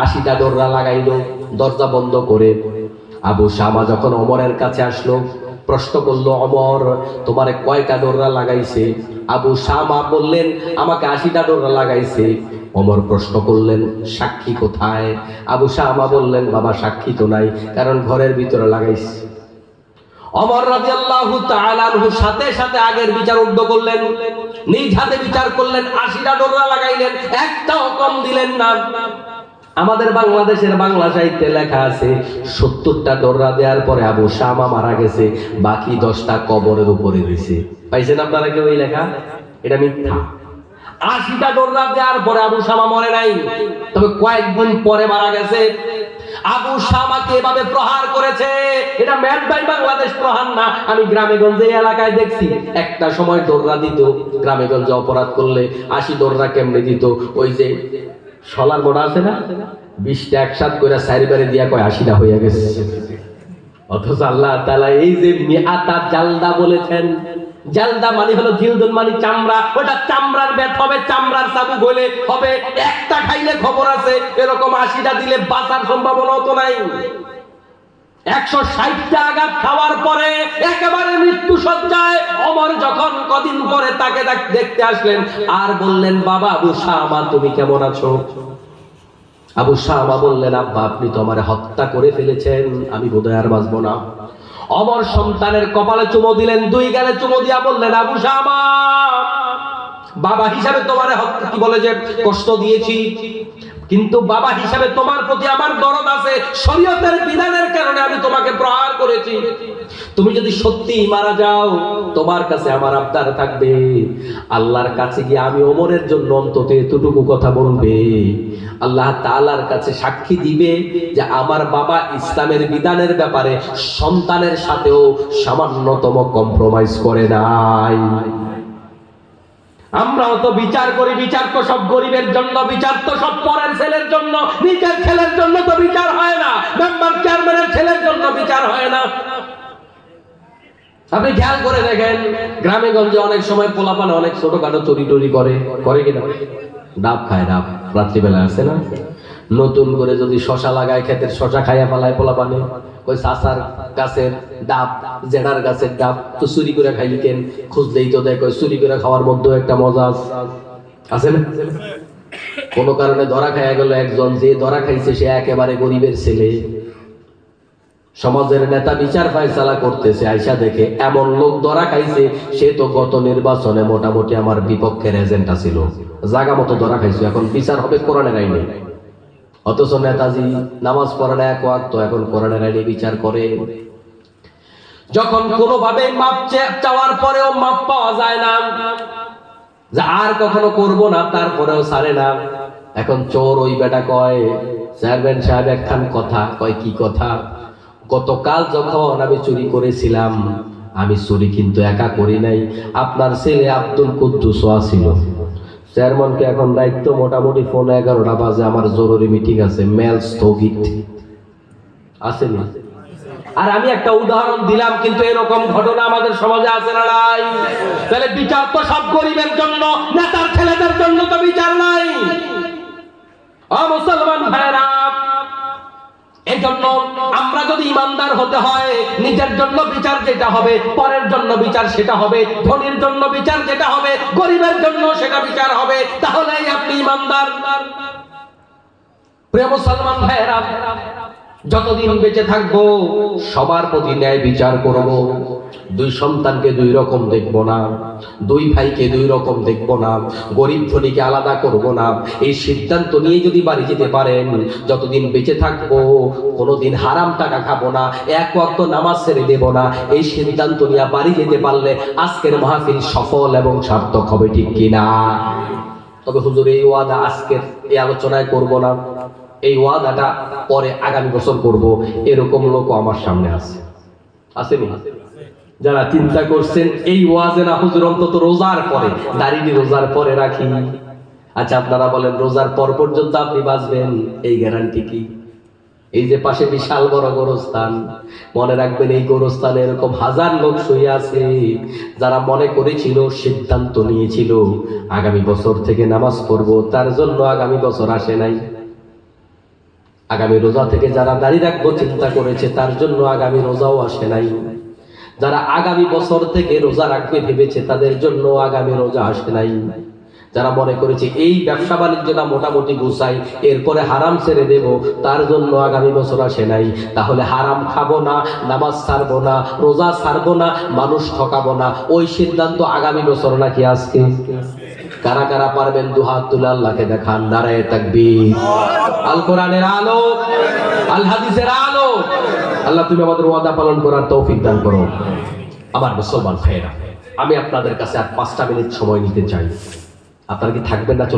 80টা ডোররা লাগাইলো দরজা বন্ধ করে। আবু শামা যখন ওমরের কাছে আসলো, প্রশ্ন করলো, ওমর তোমারে কয়টা ডোররা লাগাইছে? আবু শামা বললেন, আমাকে 80টা ডোররা লাগাইছে। ওমর প্রশ্ন করলেন, সাক্ষী কোথায়? আবু শামা বললেন, বাবা সাক্ষী তো নাই, কারণ ঘরের ভিতরে লাগাইছে। ওমর রাদিয়াল্লাহু তাআলা আনহু সাথে সাথে আগের বিচার উদ্ধ করলেন, নিজ হাতে বিচার করলেন, ৮০টা ডোরা লাগাইলেন, একটাও কম দিলেন না। আমাদের বাংলাদেশের বাংলা সাহিত্যে লেখা আছে ৭০টা ডোরা দেওয়ার পরে আবু শামা মারা গেছে, বাকি 10টা কবরের উপরে রয়েছে। পাইছেন আপনারা কেউ এই লেখা? এটা মিথ্যা। ৮০টা ডোরা দেওয়ার পরে আবু শামা মরে নাই, তবে কয়েকদিন পরে মারা গেছে। আবু শামাকে এভাবে প্রহার করেছে, এটা ম্যাড বাই বাংলাদেশ প্রহার না। আমি গ্রামে গঞ্জে এলাকায় দেখছি, একটা সময় ডোররা দিত গ্রামে গঞ্জে অপরাধ করলে ৮০ ডোররা কেমনে দিত, ওই যে শলার গোড়া আছে না, ২০টা একসাথ করে সাইরবারে দিয়া কয় ৮০টা হয়ে গেছে। অথচ আল্লাহ তাআলা এই যে মিআতা জালদা বলেছেন, জালদা মানে হলো জিলদুন মানে চামড়া, ওটা চামড়ার বেত হবে, চামড়ার চাবু গলে হবে, একটা খাইলে খবর আছে, এরকম ৮০টা দিলে বাঁচার সম্ভাবনা তো নাই। ১৬০টা আঘাত খাওয়ার পরে একেবারে মৃত্যু সজ্জায় ওমর যখন কদিন পরে তাকে দেখতে আসলেন আর বললেন, বাবা আবু শামা তুমি কেমন আছো? আবু শামা বললেন, আব্বা আপনি তো আমারে হত্যা করে ফেলেছেন, আমি বোধহয় আর বাঁচবো না। ওমর সন্তানের কপালে চুমো দিলেন, ২ গালে চুমো দিয়া বললেন, আবু শামা বাবা হিসাবে তোমারে কি বলে যে কষ্ট দিয়েছি, কিন্তু বাবা হিসাবে তোমার প্রতি আমার দরদ আছে, শরীয়তের বিধানের কারণে আমি তোমাকে প্রহার করেছি। তুমি যদি সত্যি মারা যাও তোমার কাছে আমার আবদার থাকবে, আল্লাহর কাছে গিয়ে আমি ওমরের জন্য অন্তত এতটুকু কথা বলবে, আল্লাহ তাআলার কাছে সাক্ষী দিবে যে আমার বাবা ইসলামের বিধানের ব্যাপারে সন্তানের সাথেও সামান্যতম কম্প্রোমাইজ করে নাই। আমরাও তো বিচার করি, বিচার তো সব গরিবের জন্য, বিচার তো সব পরের ছেলের জন্য, নিজের ছেলের জন্য তো বিচার হয় না, মেম্বার চেয়ারম্যানের ছেলের জন্য বিচার হয় না। আপনি খেয়াল করে দেখেন, গ্রামে গঞ্জে অনেক সময় পোলাপানে অনেক ছোটখাটো চুরি টুরি করে কিনা, ডাব খায়, ডাব রাত্রিবেলা আছে না, নতুন করে যদি শশা লাগায় ক্ষেতের শশা খাইয়া ফেলায় পোলাপানে, ওই চাচার গাছের ডাব, জেডার গাছের ডাব তো চুরি করে খাইলি কেন, খুঁজলেই তো দেখ চুরি করে খাওয়ার মধ্যে একটা মজা আছে না। কোনো কারণে ধরা খাইয়া গেল একজন, যে ধরা খাইছে সে একেবারে গরিবের ছেলে, সমাজের নেতা বিচার ফায়সালা করতেছে, আইসা দেখে এমন লোক ধরা খাইছে সে তো গত নির্বাচনে মোটামুটি আমার বিপক্ষের এজেন্টটা ছিল, জায়গা মতো ধরা খাইছে, এখন বিচার হবে কোরআনের আইনে। অথচ নেতাজি নামাজ পড়ে না এক ওয়াক্ত, এখন কোরআনের আইনে বিচার করে। যখন কোনোভাবে মাপ চাওয়ার পরেও মাপ পাওয়া যায় না, যে আর কখনো করব না, তারপরেও ছাড়ে না। এখন চোর ওই বেটা কয়, চেয়ারম্যান সাহেব একখান কথা কয়, কি কথা? গতকাল যখন আমি চুরি করেছিলাম, আমি চুরি কিন্তু একা করি নাই, আপনার ছেলে আব্দুল কুদ্দুস ছিল। চেয়ারম্যানকে এখন দায়িত্ব, মোটামুটি ফোন 11টা বাজে, আমার জরুরি মিটিং আছে, মেল স্থগিত আসেনি। আর আমি একটা উদাহরণ দিলাম, কিন্তু এরকম ঘটনা আমাদের সমাজে আছে না নাই? তাহলে বিচার তো সব গরিবের জন্য, নেতার ছেলেদের জন্য তো বিচার নাই। মুসলমান ভাইরা, এই জন্য আমরা যদি ইমানদার হতে হয়, নিজের জন্য বিচার যেটা হবে, পরের জন্য বিচার সেটা হবে, ধনীর জন্য বিচার যেটা হবে, গরিবের জন্য সেটা বিচার হবে, তাহলেই আপনি ইমানদার। প্রিয় মুসলমান ভাইরা, যতদিন বেঁচে থাকবো সবার প্রতি ন্যায় বিচার করব। 2 সন্তানকে 2 রকম দেখবো না, 2 ভাইকে 2 রকম দেখবো না, গরিব ধনীকে আলাদা করব না। এই সিদ্ধান্ত নিয়ে যদি বাড়ি যেতে পারেন, যতদিন বেঁচে থাকবো কোনোদিন হারাম টাকা খাবো না, এক ওয়াক্ত নামাজ ছেড়ে দেব না, এই সিদ্ধান্ত নিয়ে বাড়ি যেতে পারলে আজকের মাহফিল সফল এবং সার্থক হবে, ঠিক কিনা? তবে হুজুর এই ওয়াদা আজকের এই আলোচনায় করব না, এই ওয়াদাটা পরে আগামী বছর করব, এরকম লোক আমার সামনে আসেনি? যারা চিন্তা করছেন এই ওয়াজে না হুজুর অন্তত রোজার পরে, দাঁড়িয়ে রোজার পরে রাখি। আচ্ছা আপনারা বলেন, রোজার পর পর্যন্ত আপনি বাঁচবেন, এই গ্যারান্টি কি? এই যে পাশে বিশাল বড় গোরস্থান, মনে রাখবেন এই গোরস্থানে এরকম হাজার লোক শুয়ে আছে যারা মনে করেছিল, সিদ্ধান্ত নিয়েছিল আগামী বছর থেকে নামাজ পড়বো, তার জন্য আগামী বছর আসে নাই। আগামী রোজা থেকে যারা দাঁড়িয়ে রাখবো চিন্তা করেছে, তার জন্য আগামী রোজাও আসে নাই। যারা আগামী বছর থেকে রোজা রাখবে ভেবেছে, তাদের জন্য আগামী রোজা আসে নাই। যারা মনে করেছে এই ব্যবসা বাণিজ্যটা মোটামুটি গুছাই এরপরে হারাম ছেড়ে দেব, তার জন্য আগামী বছর আসে নাই। তাহলে হারাম খাবো না, নামাজ ছাড়বো না, রোজা ছাড়বো না, মানুষ ঠকাবো না, ওই সিদ্ধান্ত আগামী বছর নাকি আজকে? কারা কারা পারবেন দুহাত তুলে আল্লাহকে দেখান। নারায়ে তাকবীর। আল কোরআনের আলো, আল হাদিসের আলো। আল্লাহ তুমি আমাদের ওয়াদা পালন করার তৌফিক দান করো। আমার মুসলমান ভাইয়েরা, আমি আপনাদের কাছে আর 5টা মিনিট সময় নিতে চাই। আপনারা কি থাকবেন না চলে